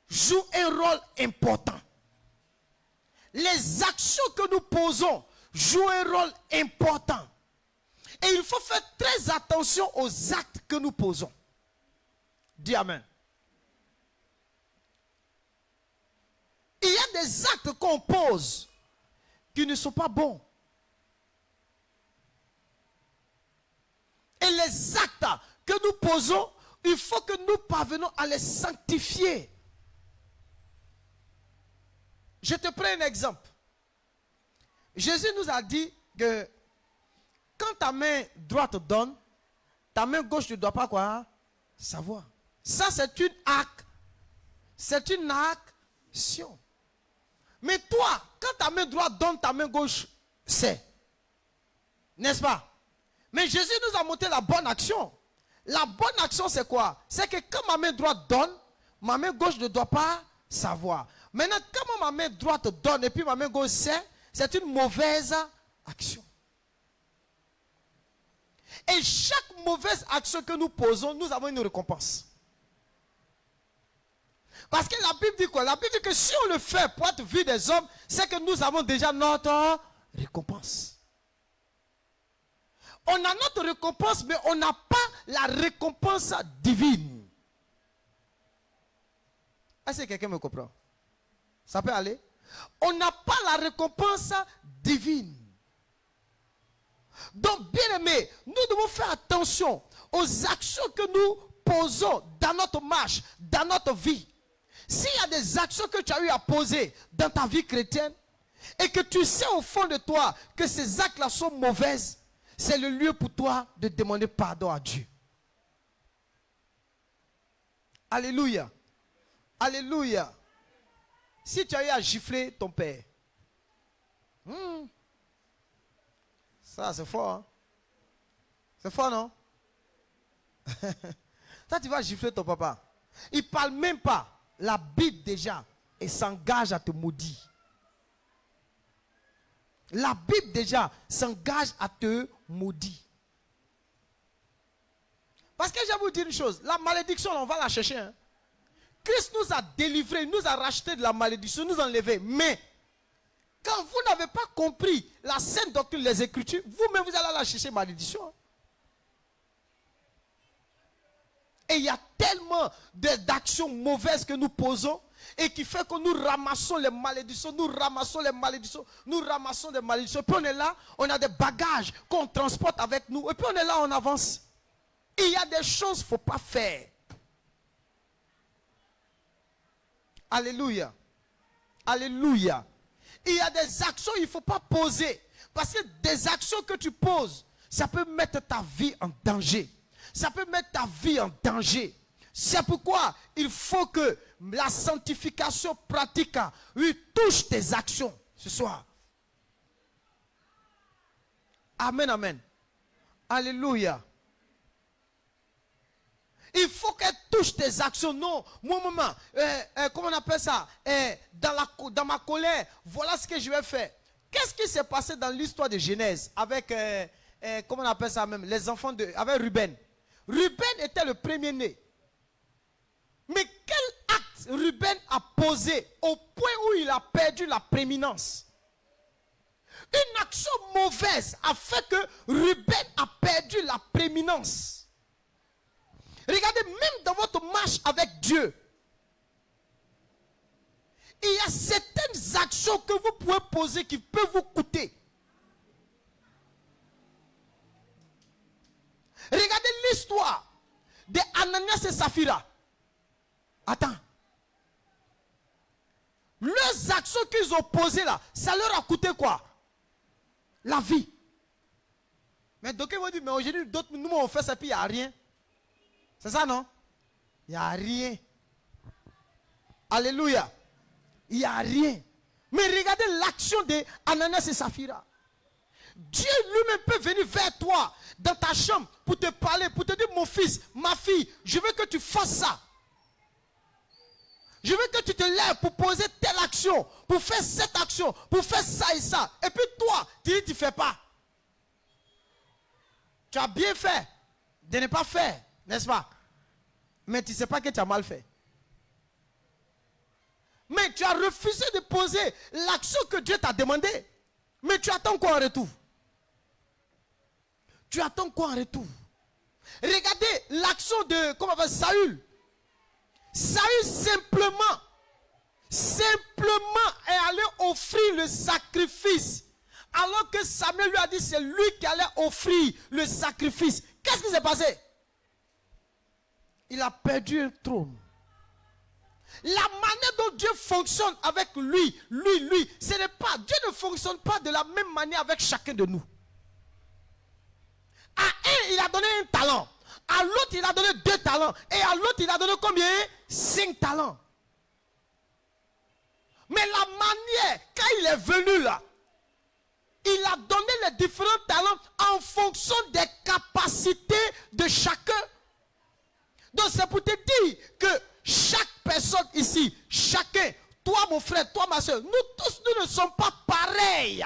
jouent un rôle important. Les actions que nous posons jouent un rôle important. Et il faut faire très attention aux actes que nous posons. Dis amen. Il y a des actes qu'on pose qui ne sont pas bons. Et les actes que nous posons, il faut que nous parvenons à les sanctifier. Je te prends un exemple. Jésus nous a dit que quand ta main droite donne, ta main gauche ne doit pas quoi? Savoir. Ça, c'est une action. Mais toi, quand ta main droite donne, ta main gauche sait. N'est-ce pas? Mais Jésus nous a montré la bonne action. La bonne action, c'est quoi? C'est que quand ma main droite donne, ma main gauche ne doit pas savoir. Maintenant, quand ma main droite donne et puis ma main gauche sait, c'est une mauvaise action. Et chaque mauvaise action que nous posons, nous avons une récompense. Parce que la Bible dit quoi? La Bible dit que si on le fait pour être vu des hommes, c'est que nous avons déjà notre récompense. On a notre récompense, mais on n'a pas la récompense divine. Est-ce que quelqu'un me comprend? Ça peut aller? On n'a pas la récompense divine. Donc, bien aimé, nous devons faire attention aux actions que nous posons dans notre marche, dans notre vie, s'il y a des actions que tu as eu à poser dans ta vie chrétienne, et que tu sais au fond de toi que ces actes-là sont mauvaises, c'est le lieu pour toi de demander pardon à Dieu. Alléluia. Alléluia. Si tu as eu à gifler ton père, ça c'est fort. Hein? C'est fort, non? Toi, tu vas gifler ton papa. Il ne parle même pas. La Bible déjà, et s'engage à te maudire. La Bible déjà s'engage à te maudire. Parce que je vais vous dire une chose. La malédiction, on va la chercher. Hein. Christ nous a délivrés, nous a racheté de la malédiction, nous a enlevés. Mais, quand vous n'avez pas compris la sainte doctrine des Écritures, vous-même vous allez la chercher, malédiction. Et il y a tellement d'actions mauvaises que nous posons et qui fait que nous ramassons les malédictions, nous ramassons les malédictions, nous ramassons des malédictions. Puis on est là, on a des bagages qu'on transporte avec nous. Et puis on est là, on avance. Et il y a des choses qu'il ne faut pas faire. Alléluia. Alléluia. Il y a des actions qu'il ne faut pas poser. Parce que des actions que tu poses, ça peut mettre ta vie en danger. Ça peut mettre ta vie en danger. C'est pourquoi il faut que la sanctification pratique touche tes actions ce soir. Amen, amen. Alléluia. Il faut qu'elle touche tes actions. Non, moi, maman, comment on appelle ça? Dans ma colère, voilà ce que je vais faire. Qu'est-ce qui s'est passé dans l'histoire de Genèse avec, comment on appelle ça même, les enfants avec Ruben? Ruben était le premier-né. Mais quel acte Ruben a posé au point où il a perdu la prééminence? Une action mauvaise a fait que Ruben a perdu la prééminence. Regardez, même dans votre marche avec Dieu, il y a certaines actions que vous pouvez poser qui peuvent vous coûter. Regardez l'histoire de Ananias et Saphira. Attends. Leurs actions qu'ils ont posées là, ça leur a coûté quoi? La vie. Mais donc ils vont dire, mais aujourd'hui, d'autres, nous on fait ça puis il n'y a rien. C'est ça, non? Il n'y a rien. Alléluia. Il n'y a rien. Mais regardez l'action de Ananias et Saphira. Dieu lui-même peut venir vers toi dans ta chambre pour te parler, pour te dire, mon fils, ma fille, je veux que tu fasses ça. Je veux que tu te lèves pour poser telle action, pour faire cette action, pour faire ça et ça. Et puis toi, tu dis, tu ne fais pas. Tu as bien fait de ne pas faire, n'est-ce pas? Mais tu ne sais pas que tu as mal fait. Mais tu as refusé de poser l'action que Dieu t'a demandé. Mais tu attends quoi en retour? Tu attends quoi en retour? Regardez l'action de, comment on appelle, Saül. Saül simplement est allé offrir le sacrifice. Alors que Samuel lui a dit c'est lui qui allait offrir le sacrifice. Qu'est-ce qui s'est passé? Il a perdu un trône. La manière dont Dieu fonctionne avec lui, ce n'est pas, Dieu ne fonctionne pas de la même manière avec chacun de nous. À un, il a donné un talent. À l'autre, il a donné 2 talents. Et à l'autre, il a donné combien? 5 talents. Mais la manière, quand il est venu là, il a donné les différents talents en fonction des capacités de chacun. Donc c'est pour te dire que chaque personne ici, chacun, toi mon frère, toi ma soeur, nous tous, nous ne sommes pas pareils.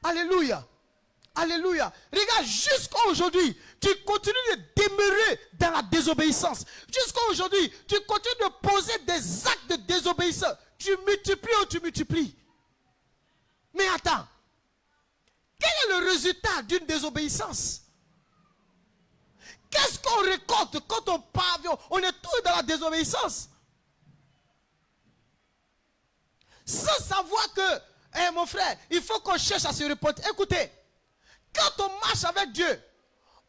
Alléluia. Alléluia. Regarde, jusqu'à aujourd'hui, tu continues de demeurer dans la désobéissance. Jusqu'à aujourd'hui, tu continues de poser des actes de désobéissance. Tu multiplies ou tu multiplies. Mais attends. Quel est le résultat d'une désobéissance? Qu'est-ce qu'on récolte quand on part? On est tous dans la désobéissance. Sans savoir que, mon frère, il faut qu'on cherche à se reporter. Écoutez, Quand on marche avec Dieu,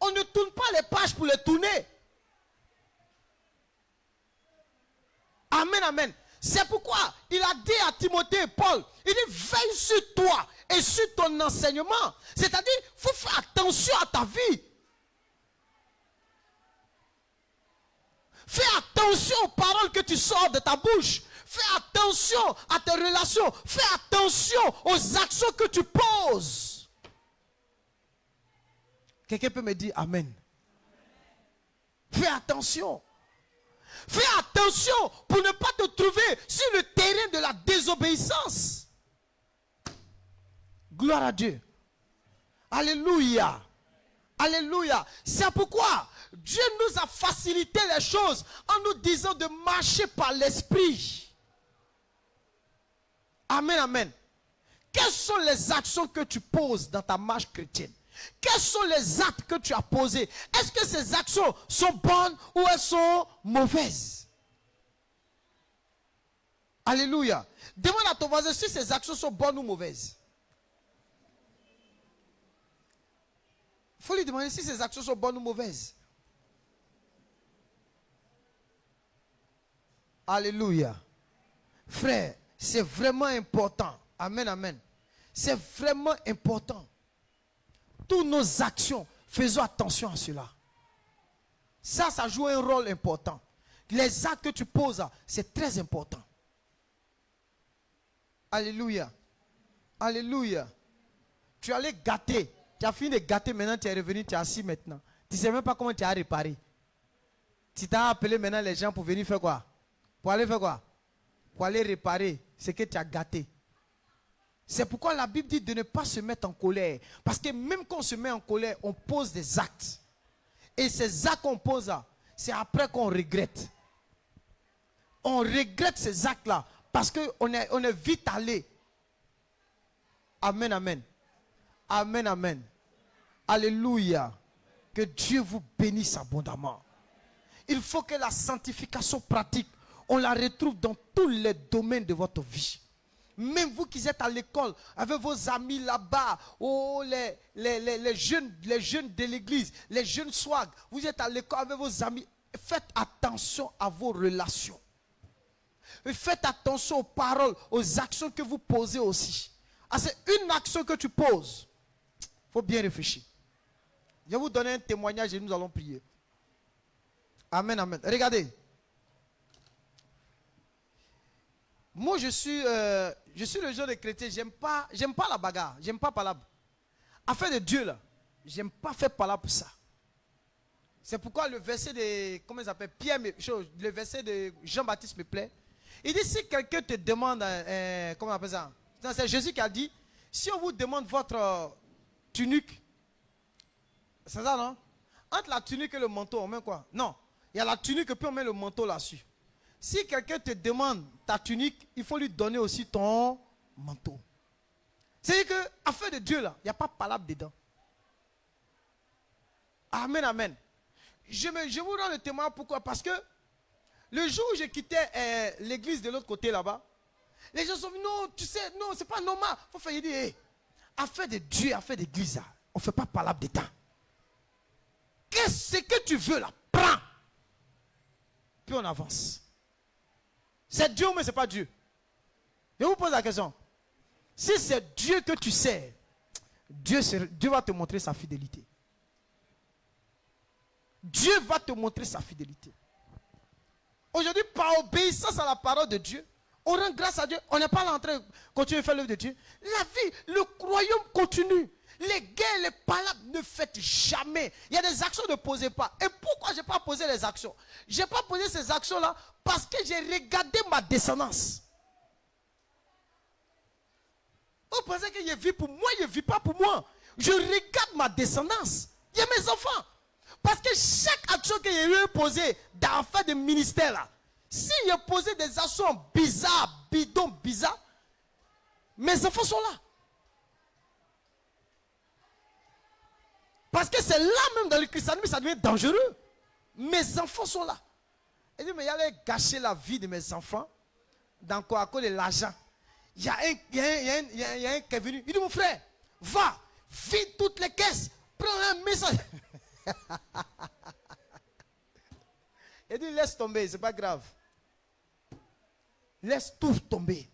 on ne tourne pas les pages pour les tourner. Amen, amen. C'est pourquoi il a dit à Timothée et Paul, il dit veille sur toi et sur ton enseignement. C'est-à-dire, il faut faire attention à ta vie. Fais attention aux paroles que tu sors de ta bouche. Fais attention à tes relations. Fais attention aux actions que tu poses. Quelqu'un peut me dire Amen. Fais attention. Fais attention pour ne pas te trouver sur le terrain de la désobéissance. Gloire à Dieu. Alléluia. Alléluia. C'est pourquoi Dieu nous a facilité les choses en nous disant de marcher par l'esprit. Amen, amen. Quelles sont les actions que tu poses dans ta marche chrétienne? Quels sont les actes que tu as posés? Est-ce que ces actions sont bonnes ou elles sont mauvaises? Alléluia. Demande à ton voisin si ces actions sont bonnes ou mauvaises. Il faut lui demander si ces actions sont bonnes ou mauvaises. Alléluia. Frère, c'est vraiment important. Amen, amen. C'est vraiment important. Toutes nos actions, faisons attention à cela. Ça joue un rôle important. Les actes que tu poses, c'est très important. Alléluia. Alléluia. Tu allais gâter. Tu as fini de gâter, maintenant tu es revenu, tu es assis maintenant. Tu ne sais même pas comment tu as réparé. Tu t'as appelé maintenant les gens pour venir faire quoi? Pour aller faire quoi? Pour aller réparer ce que tu as gâté. C'est pourquoi la Bible dit de ne pas se mettre en colère. Parce que même quand on se met en colère, on pose des actes. Et ces actes qu'on pose là, c'est après qu'on regrette. On regrette ces actes-là parce qu'on est vite allé. Amen, amen. Amen, amen. Alléluia. Que Dieu vous bénisse abondamment. Il faut que la sanctification pratique, on la retrouve dans tous les domaines de votre vie. Même vous qui êtes à l'école, avec vos amis là-bas, oh, les jeunes de l'église, les jeunes swag, vous êtes à l'école avec vos amis, faites attention à vos relations. Et faites attention aux paroles, aux actions que vous posez aussi. Ah, c'est une action que tu poses. Il faut bien réfléchir. Je vais vous donner un témoignage et nous allons prier. Amen, amen. Regardez. Moi, je suis le genre de chrétien, j'aime pas la bagarre, j'aime pas palabre. Affaire de Dieu, là, j'aime pas faire palabre pour ça. C'est pourquoi le verset de, comment il s'appelle, le verset de Jean-Baptiste me plaît. Il dit, si quelqu'un te demande, comment on appelle ça? C'est Jésus qui a dit, si on vous demande votre tunique, c'est ça, non? Entre la tunique et le manteau, on met quoi? Non, il y a la tunique et puis on met le manteau là-dessus. Si quelqu'un te demande ta tunique, il faut lui donner aussi ton manteau. C'est-à-dire que, affaire de Dieu là, il n'y a pas de palabre dedans. Amen, amen. Je vous rends le témoin, pourquoi? Parce que le jour où j'ai quitté l'église de l'autre côté là-bas, les gens sont venus, non, tu sais, non, c'est pas normal. Il faut faire, il dit, hey, affaire de Dieu, affaire d'église, on ne fait pas palabre dedans. Qu'est-ce que tu veux là? Prends. Puis on avance. C'est Dieu, mais ce n'est pas Dieu. Je vous pose la question. Si c'est Dieu que tu sais, Dieu va te montrer sa fidélité. Dieu va te montrer sa fidélité. Aujourd'hui, par obéissance à la parole de Dieu, on rend grâce à Dieu. On n'est pas là en train de continuer à faire l'œuvre de Dieu. La vie, le royaume continue. Les guerres, les palabres, ne faites jamais. Il y a des actions, ne posez pas. Et pourquoi je n'ai pas posé les actions? Je n'ai pas posé ces actions-là parce que j'ai regardé ma descendance. Vous pensez que je vis pour moi, je ne vis pas pour moi. Je regarde ma descendance. Il y a mes enfants. Parce que chaque action que j'ai posée dans l'affaire de ministère, là, si j'ai posé des actions bizarres, bidons, bizarres, mes enfants sont là. Parce que c'est là même dans le christianisme, ça devient dangereux. Mes enfants sont là. Il dit, mais il allait gâcher la vie de mes enfants dans quoi, à cause de l'argent. Il y a un qui est venu. Il dit, mon frère, va, vide toutes les caisses, prends un message. Il dit, laisse tomber, c'est pas grave. Laisse tout tomber.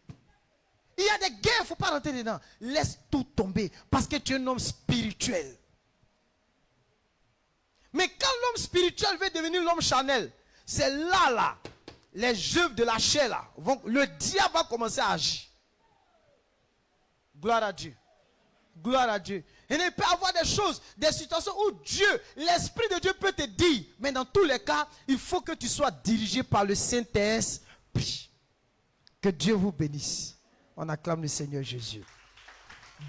Il y a des guerres, il ne faut pas rentrer dedans. Laisse tout tomber, parce que tu es un homme spirituel. Mais quand l'homme spirituel veut devenir l'homme charnel, c'est là, les œuvres de la chair, là, le diable va commencer à agir. Gloire à Dieu. Gloire à Dieu. Et il peut y avoir des choses, des situations où Dieu, l'Esprit de Dieu peut te dire, mais dans tous les cas, il faut que tu sois dirigé par le Saint-Esprit. Que Dieu vous bénisse. On acclame le Seigneur Jésus.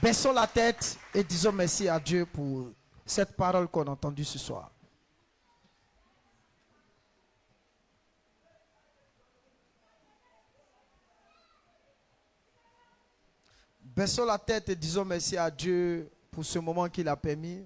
Baissons la tête et disons merci à Dieu pour cette parole qu'on a entendue ce soir. Baissons la tête et disons merci à Dieu pour ce moment qu'il a permis.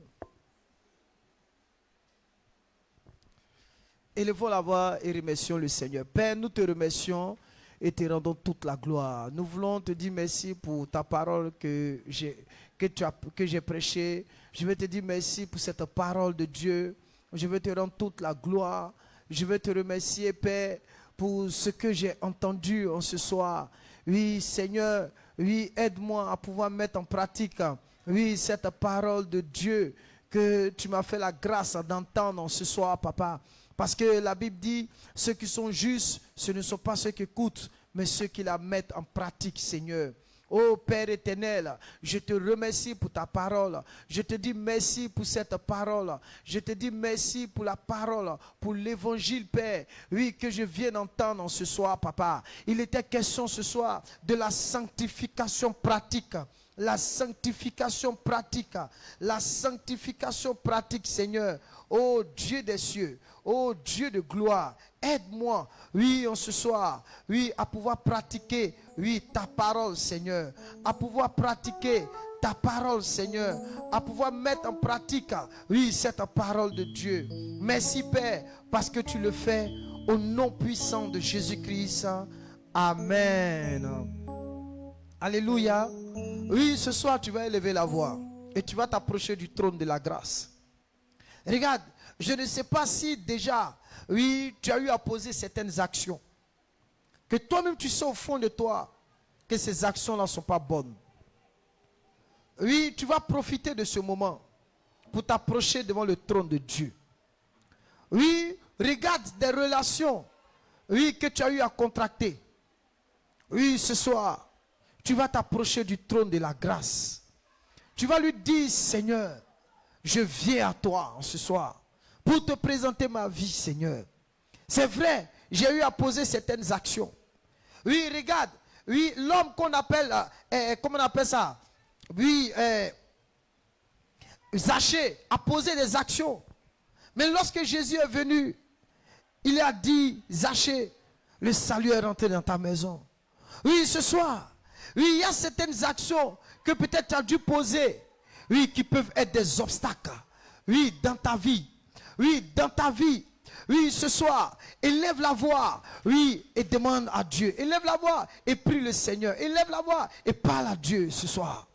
Élevons la voix et remercions le Seigneur. Père, nous te remercions et te rendons toute la gloire. Nous voulons te dire merci pour ta parole que j'ai prêchée. Je veux te dire merci pour cette parole de Dieu. Je veux te rendre toute la gloire. Je veux te remercier, Père, pour ce que j'ai entendu en ce soir. Oui, Seigneur, oui, aide-moi à pouvoir mettre en pratique, oui, cette parole de Dieu que tu m'as fait la grâce d'entendre en ce soir, Papa. Parce que la Bible dit, ceux qui sont justes, ce ne sont pas ceux qui écoutent, mais ceux qui la mettent en pratique, Seigneur. Oh Père éternel, je te remercie pour ta parole. Je te dis merci pour cette parole. Je te dis merci pour la parole, pour l'évangile, Père. Oui, que je viens d'entendre ce soir, Papa. Il était question ce soir de la sanctification pratique. La sanctification pratique. La sanctification pratique, Seigneur. Oh Dieu des cieux. Oh Dieu de gloire. Aide-moi, oui, en ce soir, oui, à pouvoir pratiquer, oui, ta parole, Seigneur. À pouvoir pratiquer ta parole, Seigneur. À pouvoir mettre en pratique, oui, cette parole de Dieu. Merci, Père, parce que tu le fais au nom puissant de Jésus-Christ. Amen. Alléluia. Oui, ce soir, tu vas élever la voix et tu vas t'approcher du trône de la grâce. Regarde, je ne sais pas si déjà, oui, tu as eu à poser certaines actions. Que toi-même, tu sais au fond de toi que ces actions-là ne sont pas bonnes. Oui, tu vas profiter de ce moment pour t'approcher devant le trône de Dieu. Oui, regarde des relations, oui, que tu as eu à contracter. Oui, ce soir, tu vas t'approcher du trône de la grâce. Tu vas lui dire, Seigneur, je viens à toi en ce soir pour te présenter ma vie, Seigneur. C'est vrai, j'ai eu à poser certaines actions. Oui, regarde, oui, l'homme qu'on appelle, comment on appelle ça? Oui, Zachée a posé des actions. Mais lorsque Jésus est venu, il a dit, Zachée, le salut est rentré dans ta maison. Oui, ce soir, oui, il y a certaines actions que peut-être tu as dû poser, oui, qui peuvent être des obstacles, oui, dans ta vie. Oui, dans ta vie. Oui, ce soir, élève la voix. Oui, et demande à Dieu. Élève la voix et prie le Seigneur. Élève la voix et parle à Dieu ce soir.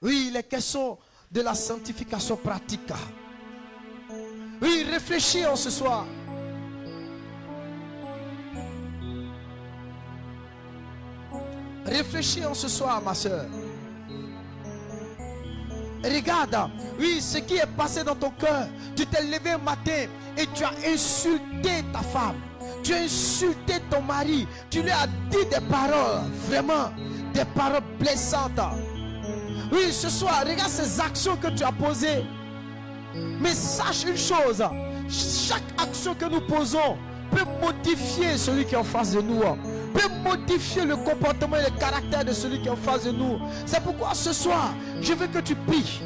Oui, les questions de la sanctification pratique. Oui, réfléchis en ce soir. Réfléchis en ce soir, ma soeur. Regarde, oui, ce qui est passé dans ton cœur. Tu t'es levé un matin et tu as insulté ta femme. Tu as insulté ton mari. Tu lui as dit des paroles, vraiment, des paroles blessantes. Oui, ce soir, regarde ces actions que tu as posées. Mais sache une chose, chaque action que nous posons peut modifier celui qui est en face de nous. Peut modifier le comportement et le caractère de celui qui est en face de nous. C'est pourquoi ce soir, je veux que tu pries.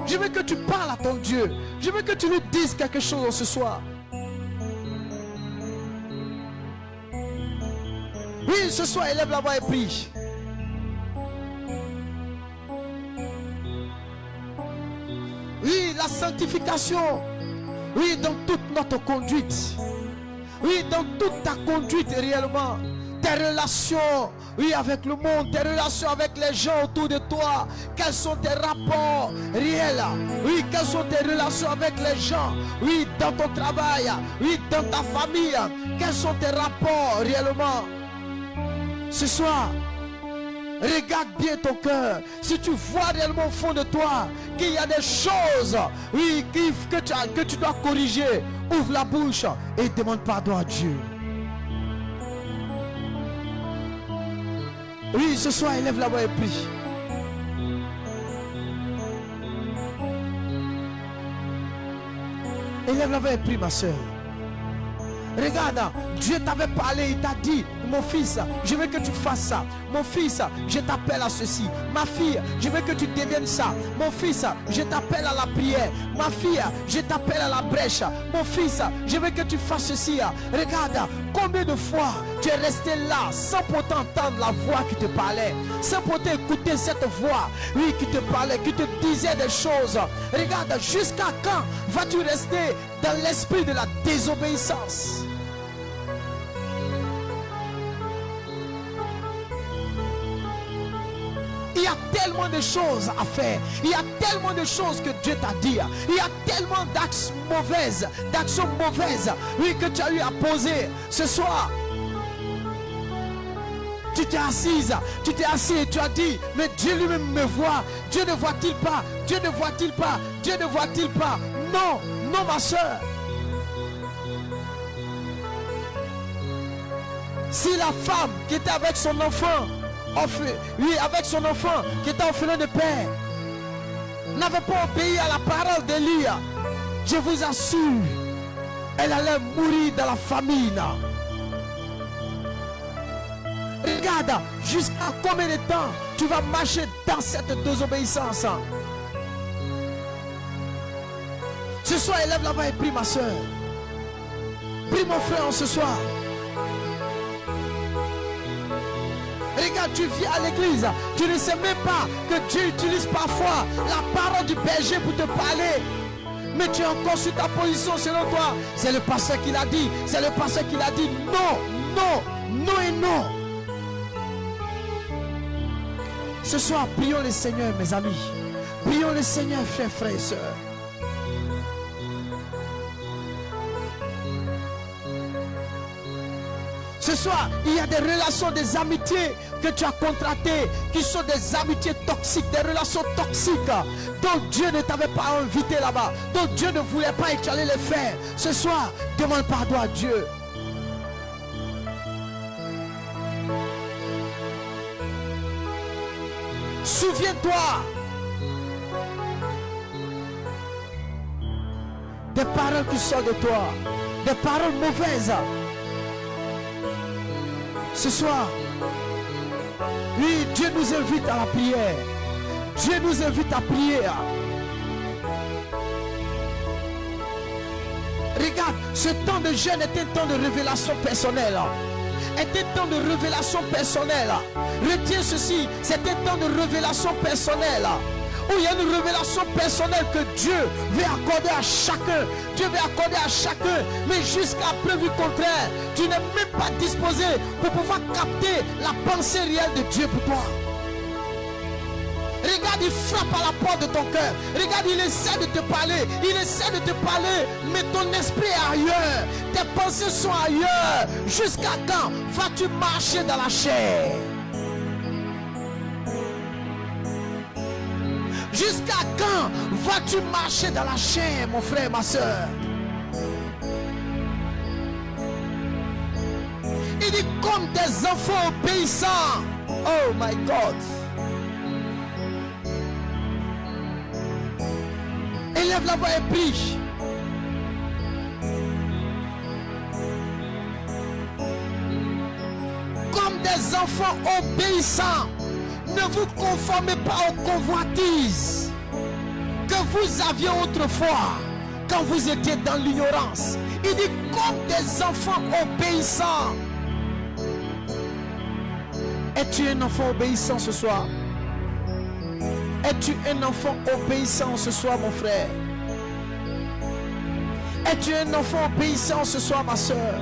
Je veux que tu parles à ton Dieu. Je veux que tu lui dises quelque chose ce soir. Oui, ce soir, élève la voix et prie. Oui, la sanctification. Oui, dans toute notre conduite. Oui, dans toute ta conduite réellement. tes relations, oui, avec le monde, tes relations avec les gens autour de toi. Quels sont tes rapports réels? Oui, quelles sont tes relations avec les gens? Oui, dans ton travail, oui, dans ta famille. Quels sont tes rapports réellement? Ce soir, regarde bien ton cœur. Si tu vois réellement au fond de toi qu'il y a des choses, oui, que tu dois corriger, ouvre la bouche et demande pardon à Dieu. Oui, ce soir, élève la voix et prie. Élève la voix et prie, ma soeur. Regarde, Dieu t'avait parlé, il t'a dit, mon fils, je veux que tu fasses ça. Mon fils, je t'appelle à ceci. Ma fille, je veux que tu deviennes ça. Mon fils, je t'appelle à la prière. Ma fille, je t'appelle à la brèche. Mon fils, je veux que tu fasses ceci. Regarde, combien de fois tu es resté là sans pourtant entendre la voix qui te parlait, sans pourtant écouter cette voix, oui, qui te parlait, qui te disait des choses. Regarde, jusqu'à quand vas-tu rester dans l'esprit de la désobéissance? Il y a tellement de choses à faire. Il y a tellement de choses que Dieu t'a dit. Il y a tellement d'actions mauvaises, oui, que tu as eu à poser. Ce soir, tu t'es assise, tu t'es assis et tu as dit, mais Dieu lui-même me voit. Dieu ne voit-il pas? Dieu ne voit-il pas? Dieu ne voit-il pas? Non, non, ma soeur. Si la femme qui était avec son enfant, oui, avec son enfant qui était orphelin de père, n'avait pas obéi à la parole d'Élie, je vous assure, elle allait mourir dans la famine. Regarde, jusqu'à combien de temps tu vas marcher dans cette désobéissance? Ce soir, élève la main et prie, ma soeur. Prie, mon frère, ce soir. Regarde, tu viens à l'église, tu ne sais même pas que Dieu utilise parfois la parole du berger pour te parler. Mais tu es encore sur ta position selon toi. C'est le pasteur qui l'a dit, c'est le pasteur qui l'a dit. Non, non, non et non. Ce soir, prions le Seigneur, mes amis. Prions le Seigneur, frères et sœurs. Ce soir, il y a des relations, des amitiés que tu as contractées, qui sont des amitiés toxiques, des relations toxiques, dont Dieu ne t'avait pas invité là-bas, dont Dieu ne voulait pas et tu allais les faire. Ce soir, demande pardon à Dieu. Souviens-toi des paroles qui sortent de toi, des paroles mauvaises. Ce soir, oui, Dieu nous invite à la prière. Dieu nous invite à prier. Regarde, ce temps de jeûne est un temps de révélation personnelle. Est un temps de révélation personnelle. Retiens ceci, c'est un temps de révélation personnelle. Où il y a une révélation personnelle que Dieu veut accorder à chacun. Dieu veut accorder à chacun. Mais jusqu'à preuve du contraire, tu n'es même pas disposé pour pouvoir capter la pensée réelle de Dieu pour toi. Regarde, il frappe à la porte de ton cœur. Regarde, il essaie de te parler. Il essaie de te parler. Mais ton esprit est ailleurs. Tes pensées sont ailleurs. Jusqu'à quand vas-tu marcher dans la chair? Jusqu'à quand vas-tu marcher dans la chair, mon frère, ma soeur? Il dit comme des enfants obéissants. Oh my God. Élève la voix et prie. Comme des enfants obéissants. Ne vous conformez pas aux convoitises que vous aviez autrefois quand vous étiez dans l'ignorance. Il dit comme des enfants obéissants. Es-tu un enfant obéissant ce soir? Es-tu un enfant obéissant ce soir, mon frère? Es-tu un enfant obéissant ce soir, ma soeur?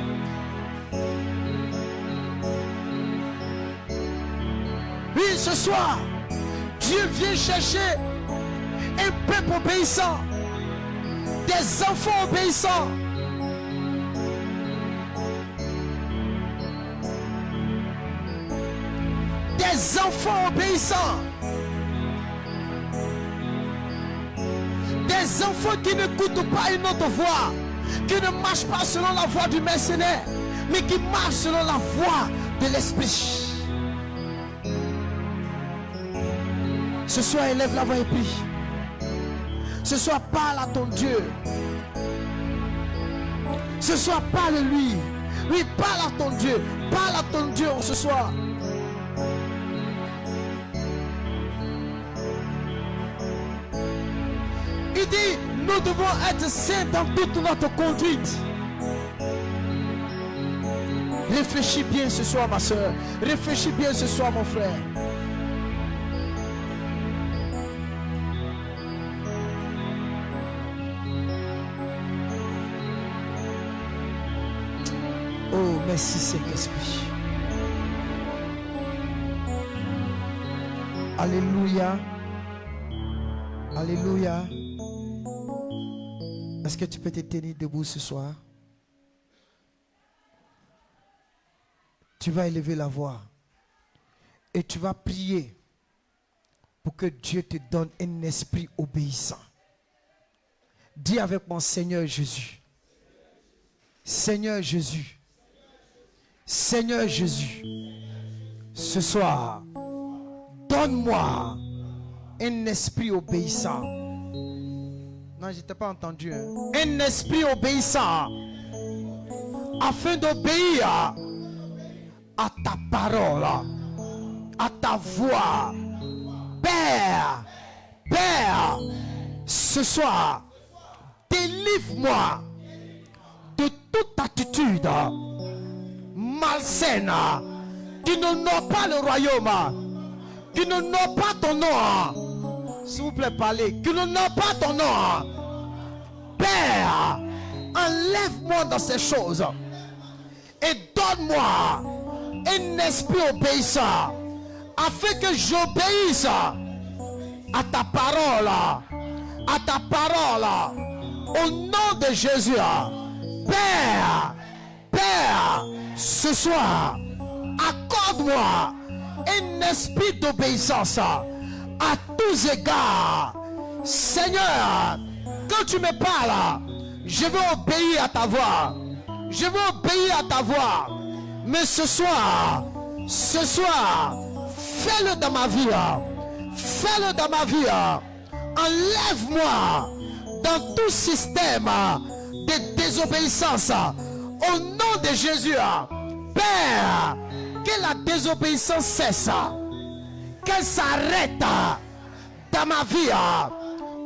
Oui, ce soir, Dieu vient chercher un peuple obéissant, des enfants obéissants. Des enfants obéissants. Des enfants qui n'écoutent pas une autre voix, qui ne marchent pas selon la voix du mercenaire, mais qui marchent selon la voix de l'esprit. Ce soir, élève la voix et prie. Ce soir, parle à ton Dieu. Ce soir, parle-lui. Oui, parle à ton Dieu. Parle à ton Dieu ce soir. Il dit, nous devons être saints dans toute notre conduite. Réfléchis bien ce soir, ma soeur. Réfléchis bien ce soir, mon frère. Oh, merci Saint-Esprit. Alléluia. Alléluia. Est-ce que tu peux te tenir debout ce soir? Tu vas élever la voix et tu vas prier pour que Dieu te donne un esprit obéissant. Dis avec moi, Seigneur Jésus. Seigneur Jésus. Seigneur Jésus. Ce soir, donne-moi un esprit obéissant. Non, je ne t'ai pas entendu. Hein. Un esprit obéissant. Afin d'obéir à ta parole, à ta voix. Père, Père, ce soir, délivre-moi de toute attitude malsaine qui n'honore pas le royaume, qui n'honore pas ton nom. S'il vous plaît, parlez. Qui n'honore pas ton nom. Père, enlève-moi dans ces choses et donne-moi un esprit obéissant afin que j'obéisse à ta parole, au nom de Jésus. Père, Père, ce soir, accorde-moi un esprit d'obéissance à tous égards. Seigneur, quand tu me parles, je veux obéir à ta voix. Je veux obéir à ta voix. Mais ce soir, fais-le dans ma vie. Fais-le dans ma vie. Enlève-moi dans tout système de désobéissance. Au nom de Jésus. Père, que la désobéissance cesse. Qu'elle s'arrête dans ma vie.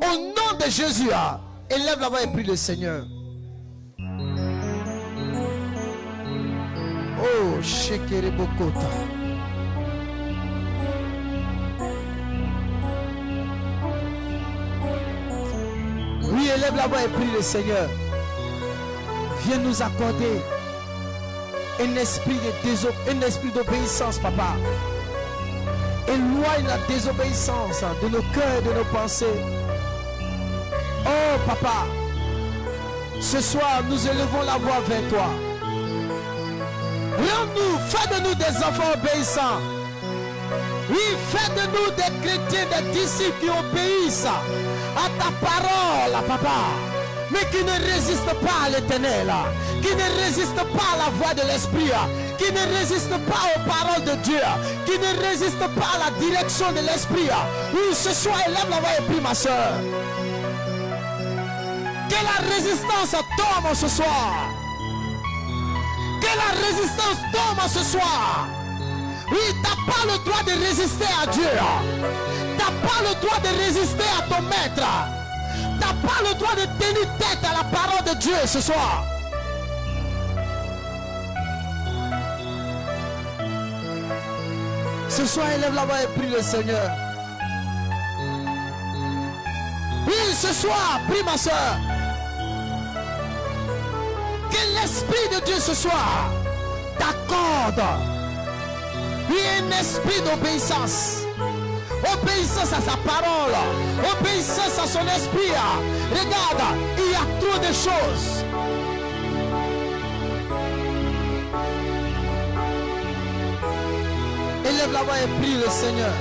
Au nom de Jésus. Élève la voix et prie le Seigneur. Oh, Shekerebokota. Oui, élève la voix et prie le Seigneur. Viens nous accorder un esprit d'obéissance, papa. Éloigne la désobéissance de nos cœurs et de nos pensées. Oh, papa, ce soir, nous élevons la voix vers toi. Rends-nous, fais de nous des enfants obéissants. Oui, fais de nous des chrétiens, des disciples qui obéissent à ta parole, papa, mais qui ne résistent pas à l'Éternel, qui ne résistent pas à la voix de l'Esprit, qui ne résistent pas aux paroles de Dieu, qui ne résistent pas à la direction de l'Esprit. Oui, ce soir, élève la voix et prie, ma soeur. Que la résistance tombe ce soir. Que la résistance tombe ce soir. Oui, tu n'as pas le droit de résister à Dieu. Tu n'as pas le droit de résister à ton maître. Tu n'as pas le droit de tenir tête à la parole de Dieu ce soir. Ce soir, élève la voix et prie le Seigneur. Oui, ce soir, prie ma soeur. Que l'Esprit de Dieu ce soir t'accorde Il y a un esprit d'obéissance. Obéissance à sa parole. Obéissance à son esprit. Regarde, il y a trop de choses. Élève la voix et prie le Seigneur.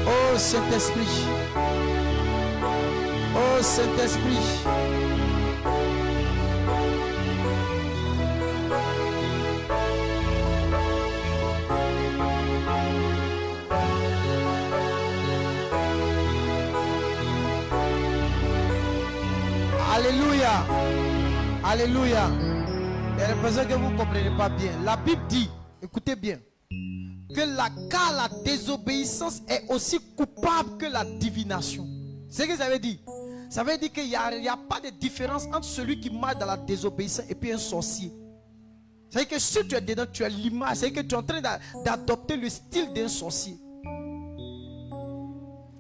Oh Saint-Esprit. Oh Saint-Esprit. Alléluia. Alléluia. Il y a des personnes que vous ne comprenez pas bien. La Bible dit, écoutez bien, que la désobéissance est aussi coupable que la divination. C'est ce que ça veut dire. Ça veut dire qu'il n'y a pas de différence entre celui qui marche dans la désobéissance et puis un sorcier. C'est-à-dire que si tu es dedans, tu as l'image. C'est-à-dire que tu es en train d'adopter le style d'un sorcier.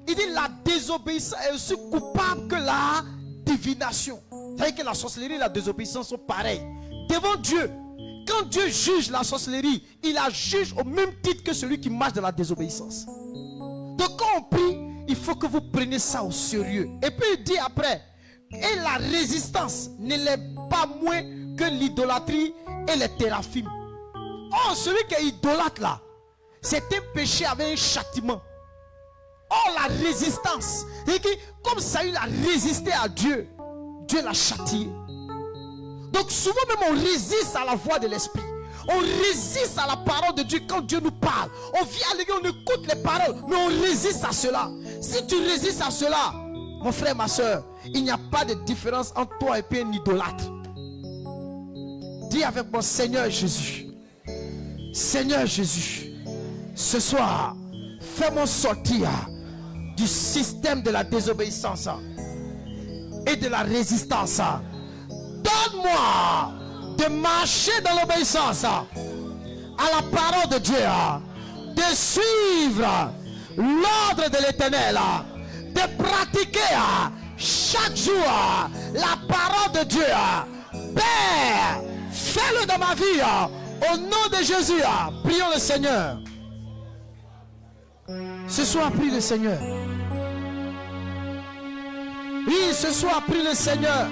Il dit la désobéissance est aussi coupable que la divination. C'est-à-dire que la sorcellerie et la désobéissance sont pareilles. Devant Dieu, quand Dieu juge la sorcellerie, il la juge au même titre que celui qui marche dans la désobéissance. Donc quand on prie, il faut que vous preniez ça au sérieux. Et puis il dit après, et la résistance ne l'est pas moins que l'idolâtrie et les téraphimes. Oh, celui qui est idolâtre là, c'est un péché avec un châtiment. Oh, la résistance. Et comme Saül a résisté à Dieu, Dieu l'a châtié. Donc souvent même on résiste à la voix de l'esprit. On résiste à la parole de Dieu quand Dieu nous parle. On vient à l'église, on écoute les paroles, mais on résiste à cela. Si tu résistes à cela, mon frère, ma soeur, il n'y a pas de différence entre toi et puis un idolâtre. Dis avec moi, Seigneur Jésus. Seigneur Jésus, ce soir, fais-moi sortir du système de la désobéissance et de la résistance. Donne-moi de marcher dans l'obéissance à la parole de Dieu, de suivre l'ordre de l'Éternel, de pratiquer chaque jour la parole de Dieu. Père, fais-le dans ma vie au nom de Jésus. Prions le Seigneur. Ce soir, prie le Seigneur. Oui, ce soir, prie le Seigneur.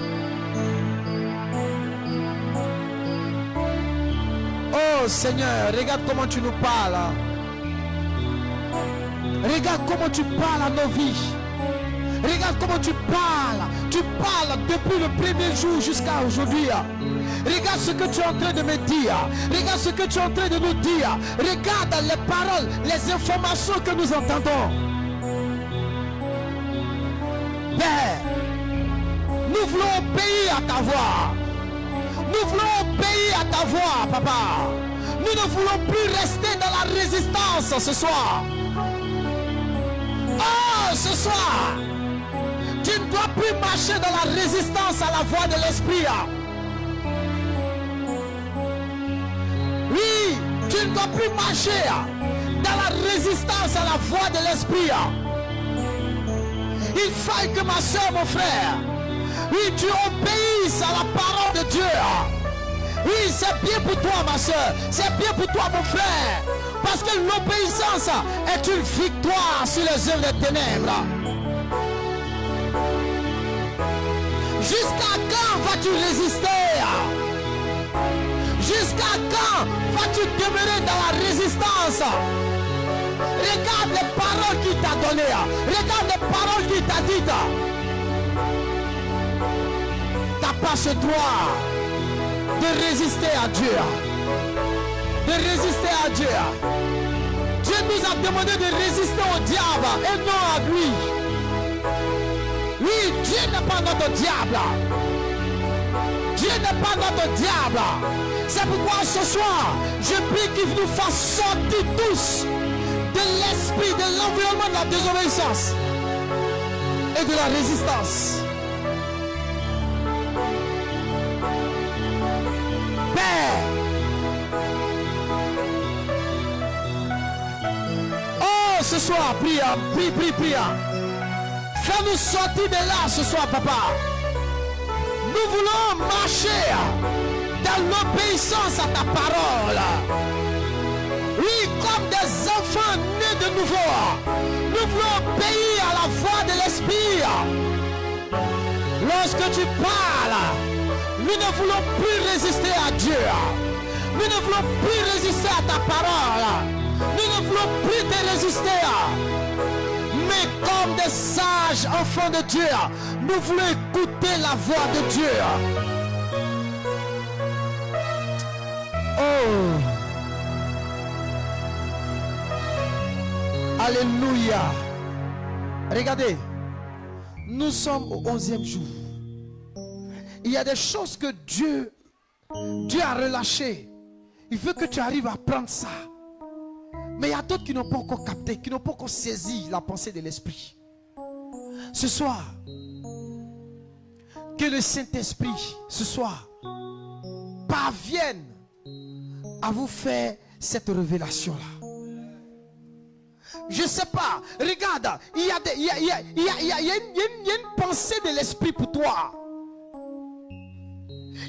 Oh Seigneur, regarde comment tu nous parles. Regarde comment tu parles à nos vies. Regarde comment tu parles. Tu parles depuis le premier jour jusqu'à aujourd'hui. Regarde ce que tu es en train de me dire. Regarde ce que tu es en train de nous dire. Regarde les paroles, les informations que nous entendons. Père, nous voulons obéir à ta voix. Nous voulons obéir à ta voix, papa. Nous ne voulons plus rester dans la résistance ce soir. Oh, ce soir, tu ne dois plus marcher dans la résistance à la voix de l'esprit. Oui, tu ne dois plus marcher dans la résistance à la voix de l'esprit. Il faut que ma soeur, mon frère, oui, tu obéisses à la parole de Dieu. Oui, c'est bien pour toi, ma soeur. C'est bien pour toi, mon frère. Parce que l'obéissance est une victoire sur les œuvres des ténèbres. Jusqu'à quand vas-tu résister? Jusqu'à quand vas-tu demeurer dans la résistance? Regarde les paroles qu'il t'a données. Regarde les paroles qu'il t'a dites. Tu n'as pas ce droit de résister à Dieu. De résister à Dieu. Dieu nous a demandé de résister au diable et non à lui. Oui, Dieu n'est pas notre diable. Dieu n'est pas notre diable. C'est pourquoi ce soir, je prie qu'il nous fasse sortir tous de l'esprit, de l'environnement de la désobéissance et de la résistance. Père, oh, ce soir, prie. Fais-nous sortir de là ce soir, papa. Nous Nous voulons marcher dans l'obéissance à ta parole. Oui, comme des enfants nés de nouveau, nous voulons obéir à la voix de l'Esprit. Lorsque tu parles, nous ne voulons plus résister à Dieu. Nous ne voulons plus résister à ta parole. Nous ne voulons plus te résister. Mais comme des sages enfants de Dieu, nous voulons écouter la voix de Dieu. Oh! Alléluia! Regardez, nous sommes au 11e jour. Il y a des choses que Dieu a relâchées. Il veut que tu arrives à prendre ça. Mais il y a d'autres qui n'ont pas encore capté, qui n'ont pas encore saisi la pensée de l'Esprit. Ce soir, que le Saint-Esprit, ce soir, parvienne à vous faire cette révélation-là. Je ne sais pas, regarde, il y a une pensée de l'Esprit pour toi.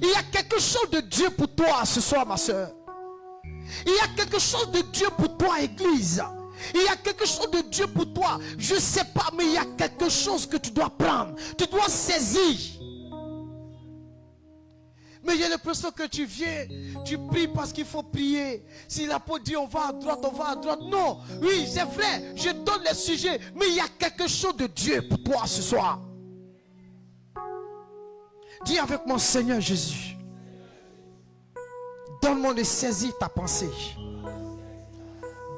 Il y a quelque chose de Dieu pour toi ce soir, ma soeur. Il y a quelque chose de Dieu pour toi, Église. Il y a quelque chose de Dieu pour toi. Je ne sais pas, mais il y a quelque chose que tu dois prendre. Tu dois saisir. Mais j'ai l'impression que tu viens, tu pries parce qu'il faut prier. Si l'apôtre dit on va à droite, on va à droite. Non, oui, c'est vrai, je donne les sujets. Mais il y a quelque chose de Dieu pour toi ce soir. Dis avec mon Seigneur Jésus. Donne-moi de saisir ta pensée.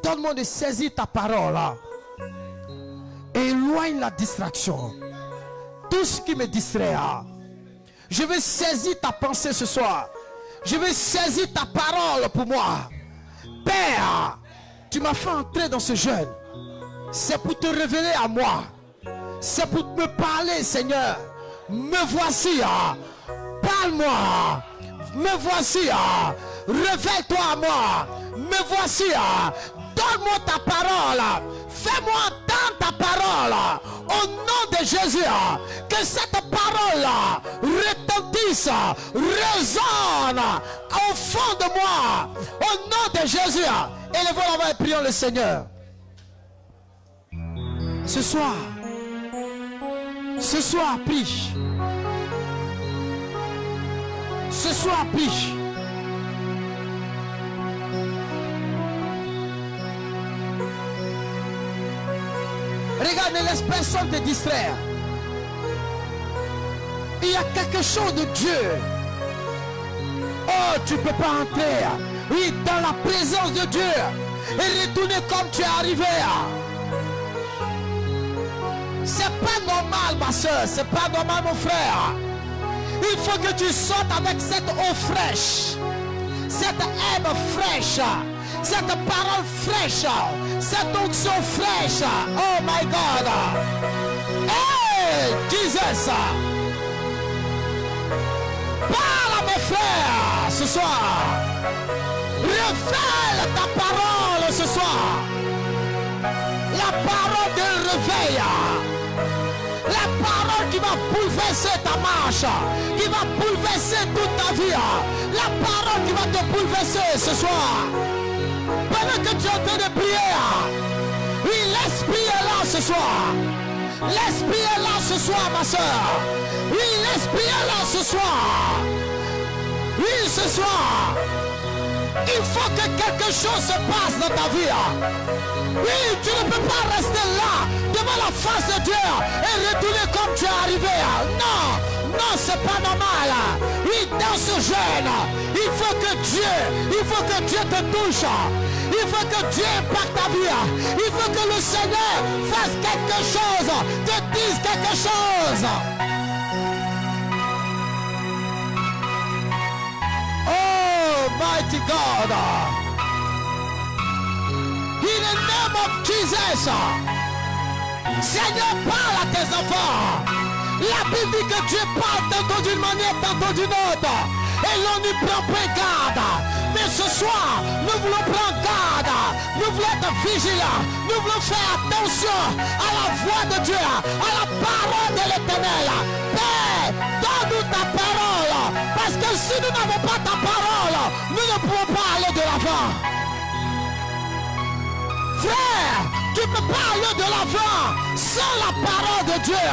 Donne-moi de saisir ta parole. Éloigne la distraction. Tout ce qui me distrait. Je vais saisir ta pensée ce soir. Je vais saisir ta parole pour moi. Père, tu m'as fait entrer dans ce jeûne. C'est pour te révéler à moi. C'est pour me parler, Seigneur. Me voici. Parle-moi. Me voici. Révèle-toi à moi. Me voici. Donne-moi ta parole. Fais-moi entendre ta parole. Au nom de Jésus. Que cette parole retentisse, résonne au fond de moi. Au nom de Jésus. Élevons la main et prions le Seigneur. Ce soir, prie. Ce soir, prie. Regarde, ne laisse personne te distraire. Il y a quelque chose de Dieu. Oh, tu ne peux pas entrer, oui, dans la présence de Dieu et retourner comme tu es arrivé. C'est pas normal, ma soeur. C'est pas normal, mon frère. Il faut que tu sortes avec cette eau fraîche, cette herbe fraîche, cette parole fraîche, cette onction fraîche. Oh my God. Hey, Jesus. Parle à mes frères ce soir. Révèle ta parole ce soir. La parole de réveil. La parole qui va bouleverser ta marche, qui va bouleverser toute ta vie. La parole qui va te bouleverser ce soir. Pendant que tu es en train de prier, oui, l'Esprit est là ce soir. L'Esprit est là ce soir, ma soeur. Oui, l'Esprit est là ce soir. Oui, ce soir. Il faut que quelque chose se passe dans ta vie. Oui, tu ne peux pas rester là devant la face de Dieu et retourner comme tu es arrivé. Non, non, c'est pas normal. Oui, dans ce jeûne, il faut que Dieu te touche. Il faut que Dieu impacte ta vie. Il faut que le Seigneur fasse quelque chose, te dise quelque chose. Mighty God, in the name of Jesus, Seigneur, parle à tes enfants. La Bible dit que Dieu parle tantôt d'une manière, tantôt d'une autre, et l'on n'y prend pas garde. Mais ce soir, nous voulons prendre garde. Nous voulons être vigilants. Nous voulons faire attention à la voix de Dieu, à la parole de l'Éternel. Père, donne-nous ta parole. Parce que si nous n'avons pas ta parole, nous ne pouvons pas aller de l'avant. Frère, tu ne peux pas aller de l'avant sans la parole de Dieu.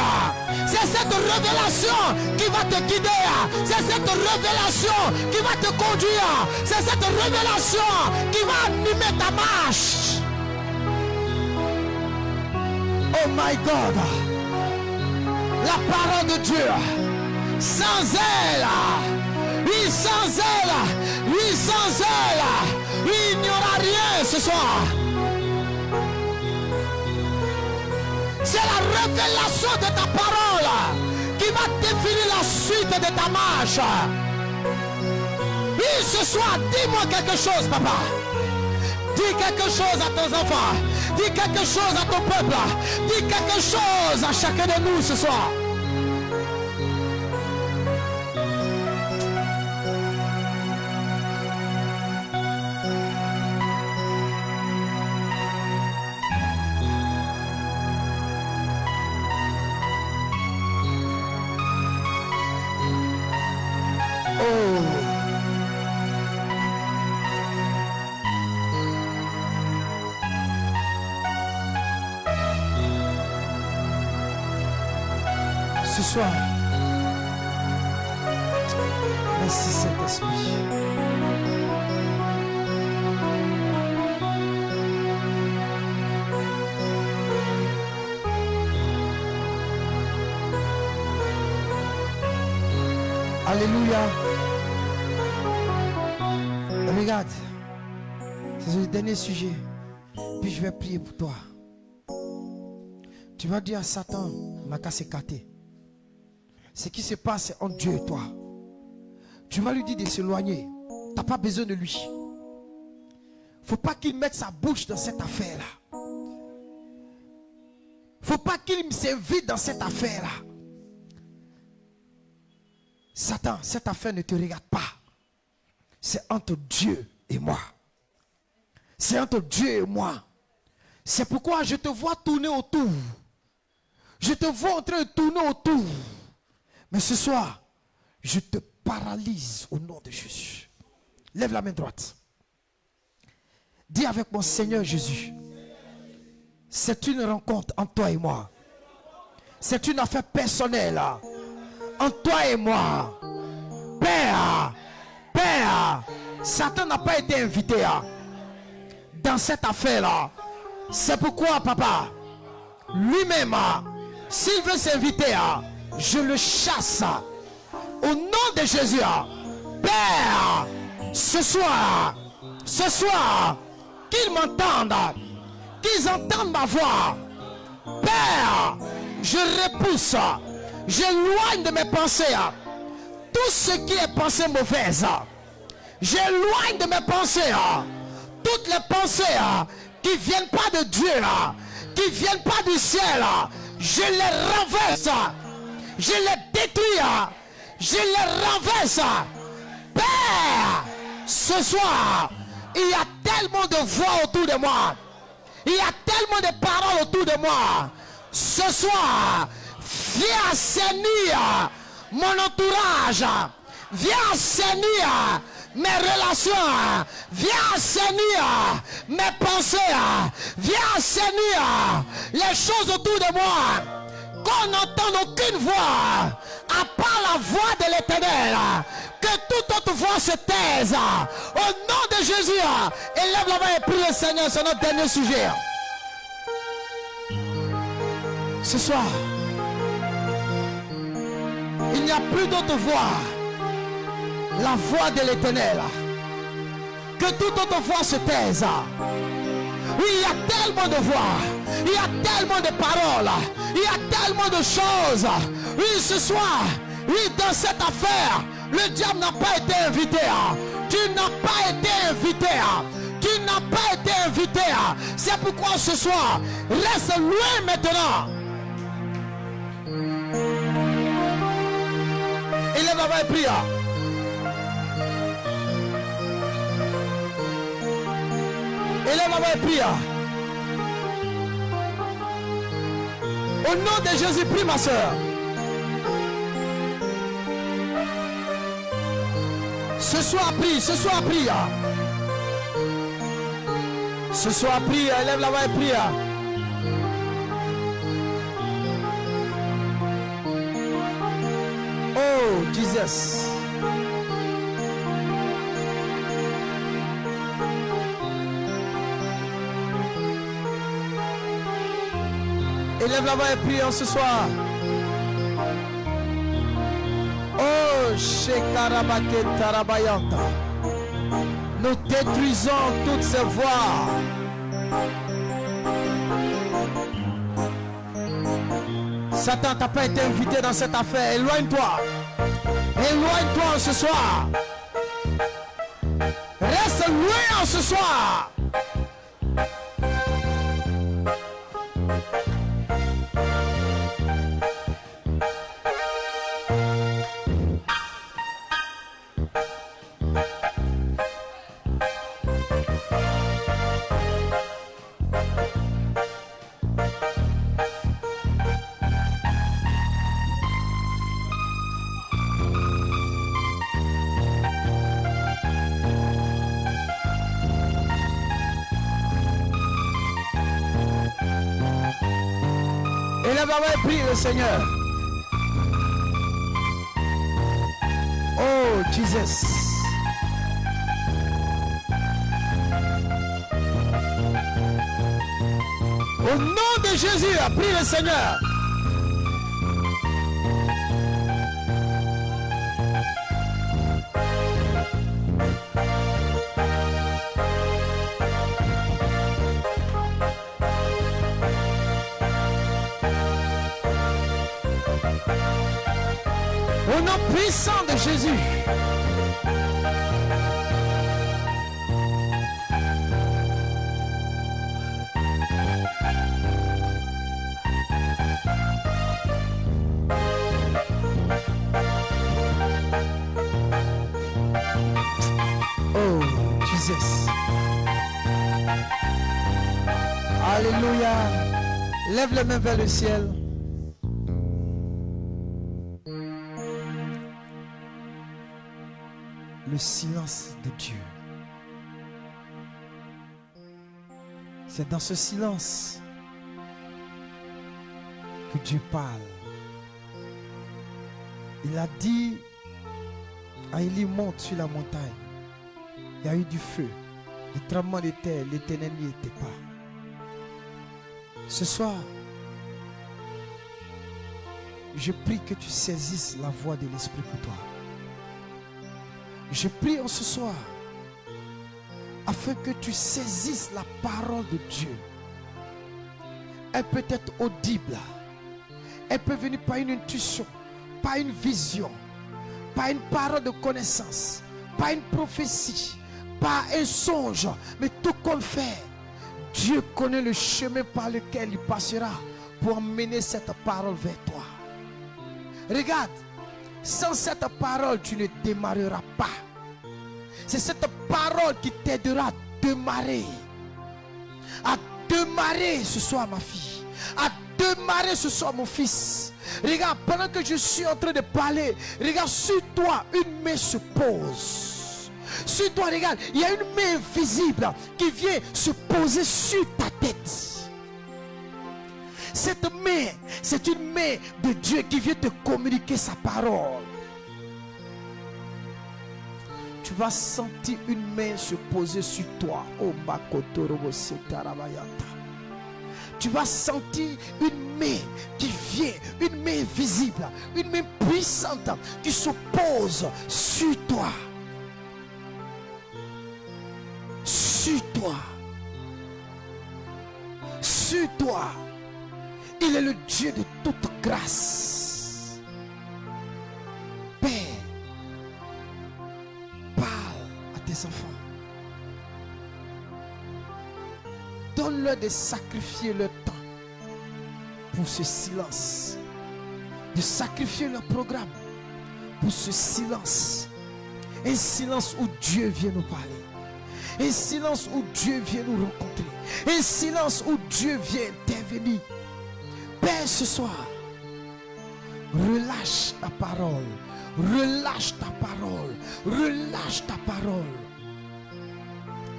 C'est cette révélation qui va te guider. C'est cette révélation qui va te conduire. C'est cette révélation qui va animer ta marche. Oh my God. La parole de Dieu. Sans elle, oui, sans elle, oui, sans elle, oui, il n'y aura rien ce soir. C'est la révélation de ta parole qui va définir la suite de ta marche. Oui, ce soir, dis-moi quelque chose, papa. Dis quelque chose à tes enfants. Dis quelque chose à ton peuple. Dis quelque chose à chacun de nous ce soir. Ce soir, merci Saint-Esprit. Alléluia. Regarde, c'est le dernier sujet. Puis je vais prier pour toi. Tu vas dire à Satan, ma casse écartée. Ce qui se passe entre Dieu et toi. Tu vas lui dire de s'éloigner. Tu n'as pas besoin de lui. Il ne faut pas qu'il mette sa bouche dans cette affaire-là. Il ne faut pas qu'il s'invite dans cette affaire-là. Satan, cette affaire ne te regarde pas. C'est entre Dieu et moi. C'est entre Dieu et moi. C'est pourquoi je te vois tourner autour. Je te vois en train de tourner autour. Mais ce soir, je te paralyse au nom de Jésus. Lève la main droite. Dis avec mon Seigneur Jésus. C'est une rencontre entre toi et moi. C'est une affaire personnelle. Entre toi et moi. Père, Satan n'a pas été invité dans cette affaire-là. C'est pourquoi, papa, lui-même, s'il veut s'inviter, je le chasse au nom de Jésus. Père, ce soir, qu'ils m'entendent, qu'ils entendent ma voix. Père, je repousse, j'éloigne de mes pensées tout ce qui est pensée mauvaise. J'éloigne de mes pensées toutes les pensées qui ne viennent pas de Dieu, qui ne viennent pas du ciel. Je les renverse. Je les détruis. Je les renverse. Père, ce soir, il y a tellement de voix autour de moi. Il y a tellement de paroles autour de moi. Ce soir, viens assainir mon entourage. Viens assainir mes relations. Viens assainir mes pensées. Viens assainir les choses autour de moi. Qu'on n'entende aucune voix à part la voix de l'Éternel. Que toute autre voix se taise. Au nom de Jésus, élève la main et prie le Seigneur. C'est notre dernier sujet. Ce soir, il n'y a plus d'autre voix. La voix de l'Éternel. Que toute autre voix se taise. Oui, il y a tellement de voix. Il y a tellement de paroles. Il y a tellement de choses. Oui, ce soir, oui, dans cette affaire, le diable n'a pas été invité. Tu n'as pas été invité. Tu n'as pas été invité. C'est pourquoi ce soir, reste loin maintenant. Élève la main et prie. Élève la voix et prie. Au nom de Jésus, prie ma soeur. Ce soir, prie, ce soir, prie. Ce soir, prie, élève la voix et prie. Oh, Jesus. Élève la voix et prie ce soir. Oh, Shekarabake Tarabayanta. Nous détruisons toutes ces voix. Satan, t'as pas été invité dans cette affaire. Éloigne-toi. Éloigne-toi ce soir. Reste loin ce soir. Élève la voix et prie le Seigneur. Oh, Jesus. Au nom de Jésus, prie le Seigneur. Au nom puissant de Jésus. Oh, Jesus. Alléluia. Lève les mains vers le ciel. Le silence de Dieu. C'est dans ce silence que Dieu parle. Il a dit à Élie, monte sur la montagne. Il y a eu du feu, le tremblement de terre, l'Éternel n'y était pas. Ce soir, je prie que tu saisisses la voix de l'Esprit pour toi. Je prie en ce soir afin que tu saisisses la parole de Dieu. Elle peut être audible. Elle peut venir par une intuition, par une vision, par une parole de connaissance, par une prophétie, par un songe. Mais tout comme fait, Dieu connaît le chemin par lequel il passera pour emmener cette parole vers toi. Regarde, sans cette parole, tu ne démarreras pas. C'est cette parole qui t'aidera à démarrer. À démarrer ce soir, ma fille. À démarrer ce soir, mon fils. Regarde, pendant que je suis en train de parler, regarde, sur toi, une main se pose. Sur toi, regarde, il y a une main invisible qui vient se poser sur ta tête. Cette main, c'est une main de Dieu qui vient te communiquer sa parole. Tu vas sentir une main se poser sur toi. Oh, tu vas sentir une main qui vient, une main invisible, une main puissante qui se pose sur toi. Sur toi. Sur toi. Il est le Dieu de toute grâce. Père, parle à tes enfants. Donne-leur de sacrifier leur temps pour ce silence. De sacrifier leur programme pour ce silence. Un silence où Dieu vient nous parler. Un silence où Dieu vient nous rencontrer. Un silence où Dieu vient intervenir. Père, ce soir, relâche ta parole. Relâche ta parole. Relâche ta parole.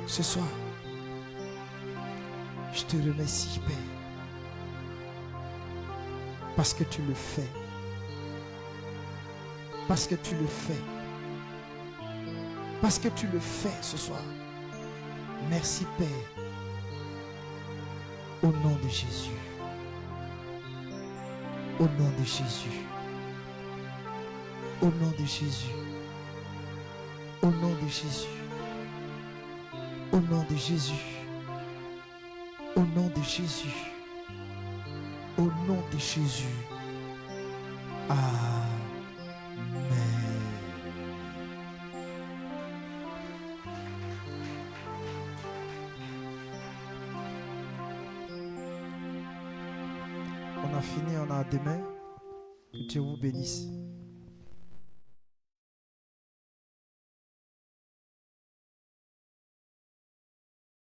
Ce soir, je te remercie, Père. Parce que tu le fais. Parce que tu le fais. Parce que tu le fais ce soir. Merci, Père. Au nom de Jésus. Au nom de Jésus. Au nom de Jésus. Au nom de Jésus. Au nom de Jésus. Au nom de Jésus. Au nom de Jésus. Amen. On a fini, on a demain. Que Dieu vous bénisse.